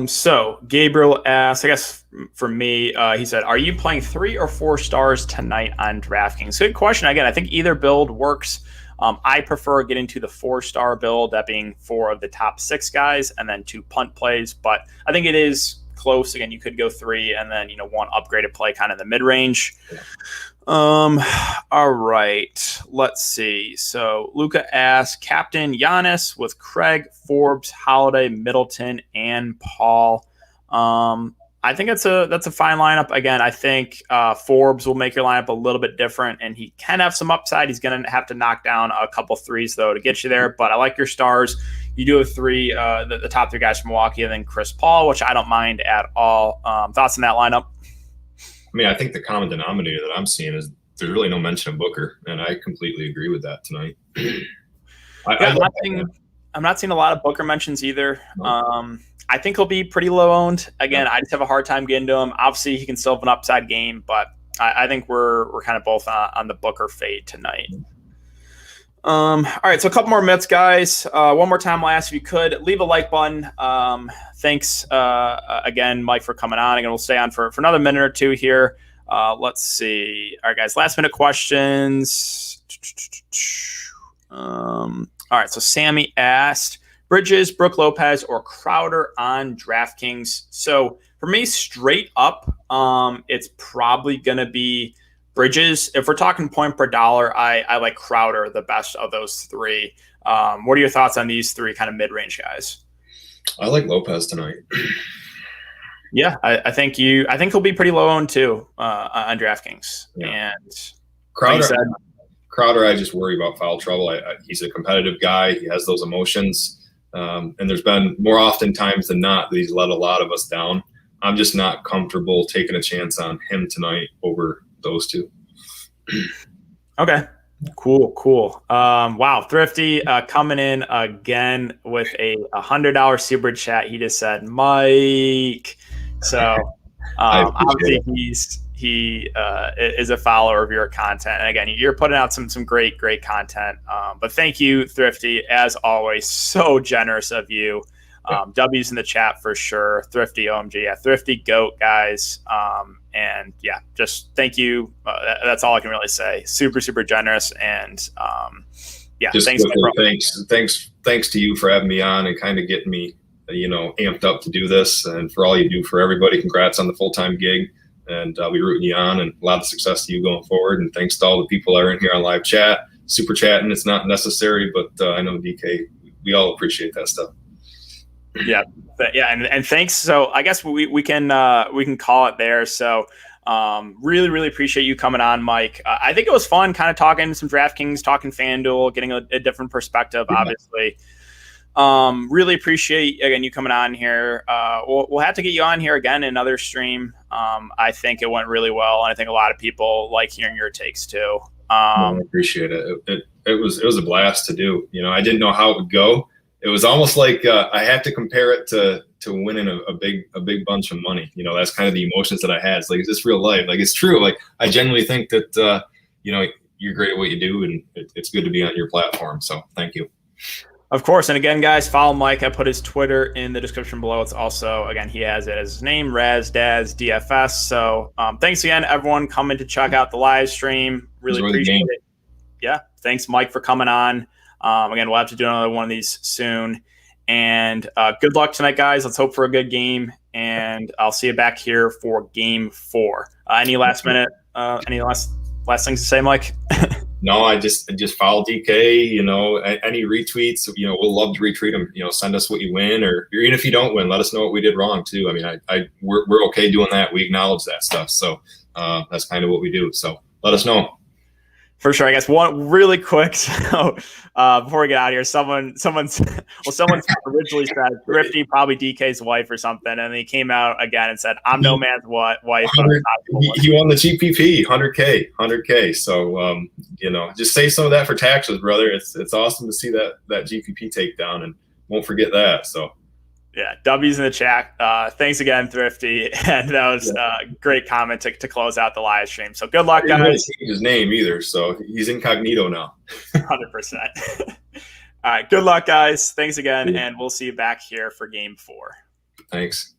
So Gabriel asked, I guess for me, he said, are you playing 3 or 4 stars tonight on DraftKings? Good question. Again, I think either build works. I prefer getting to the 4-star build, that being 4 of the top 6 guys and then 2 punt plays. But I think it is close. Again, you could go 3 and then, 1 upgraded play kind of the mid-range. All right. Let's see. So Luca asked, Captain Giannis with Craig, Forbes, Holiday, Middleton, and Paul. I think that's a fine lineup. Again, I think Forbes will make your lineup a little bit different, and he can have some upside. He's going to have to knock down a couple threes, though, to get you there. But I like your stars. You do have 3, the top 3 guys from Milwaukee, and then Chris Paul, which I don't mind at all. Thoughts on that lineup? I mean, I think the common denominator that I'm seeing is there's really no mention of Booker, and I completely agree with that tonight. I'm not seeing a lot of Booker mentions either. I think he'll be pretty low owned. Again, I just have a hard time getting to him. Obviously, he can still have an upside game, but I think we're kind of both on the Booker fade tonight. All right, so a couple more minutes, guys. One more time, I'll ask if you could leave a like button. Thanks again, Mike, for coming on. Again, we'll stay on for another minute or 2 here. Let's see. All right, guys, last minute questions. All right, so Sammy asked, Bridges, Brook Lopez, or Crowder on DraftKings. So for me, straight up, it's probably going to be Bridges. If we're talking point per dollar, I like Crowder the best of those 3. What are your thoughts on these 3 kind of mid-range guys? I like Lopez tonight. Yeah, I think he'll be pretty low owned too on DraftKings. Yeah. And Crowder, I just worry about foul trouble. He's a competitive guy. He has those emotions. And there's been more often times than not that he's let a lot of us down. I'm just not comfortable taking a chance on him tonight over those 2. Okay. Cool. Wow. Thrifty coming in again with a $100 super chat. He just said, Mike. So obviously he is a follower of your content. And again, you're putting out some great content. But thank you, Thrifty, as always. So generous of you. W's in the chat for sure. Thrifty OMG, yeah, Thrifty GOAT, guys. And yeah, just thank you. That's all I can really say. Super generous, and yeah, just thanks. Thanks to you for having me on and kind of getting me, amped up to do this, and for all you do for everybody. Congrats on the full-time gig, and we rooting you on, and a lot of success to you going forward. And thanks to all the people that are in here on live chat, super chatting. It's not necessary, but I know DK, we all appreciate that stuff. Yeah, and thanks. So I guess we can call it there. So really appreciate you coming on, Mike. I think it was fun, kind of talking some DraftKings, talking FanDuel, getting a different perspective. Yeah. Obviously, really appreciate again you coming on here. We'll have to get you on here again in another stream. I think it went really well, and I think a lot of people like hearing your takes too. I appreciate it. It was a blast to do. I didn't know how it would go. It was almost like I have to compare it to winning a big bunch of money. That's kind of the emotions that I had. It's like, is this real life? Like, it's true. Like, I genuinely think that you're great at what you do, and it's good to be on your platform. So thank you. Of course. And again, guys, follow Mike. I put his Twitter in the description below. It's also, again, he has it as his name, RazDazDFS. So thanks again, everyone, coming to check out the live stream. Really appreciate it. Yeah. Thanks, Mike, for coming on. Again, we'll have to do another one of these soon. And good luck tonight, guys. Let's hope for a good game. And I'll see you back here for game 4. Any last minute, any last things to say, Mike? No, I just follow DK. Any retweets, we'll love to retweet them. Send us what you win, or even if you don't win, let us know what we did wrong too. I mean, we're okay doing that. We acknowledge that stuff. So that's kind of what we do. So let us know. For sure. I guess one really quick. So before we get out of here, someone's originally said Thrifty, probably DK's wife or something, and he came out again and said, "I'm no man's wife." He won the GPP, 100K. So just save some of that for taxes, brother. It's awesome to see that GPP takedown, and won't forget that. So. Yeah, W's in the chat. Thanks again, Thrifty. And that was a great comment to close out the live stream. So good luck, guys. He didn't change his name either, so he's incognito now. 100%. All right, good luck, guys. Thanks again, and we'll see you back here for game 4. Thanks.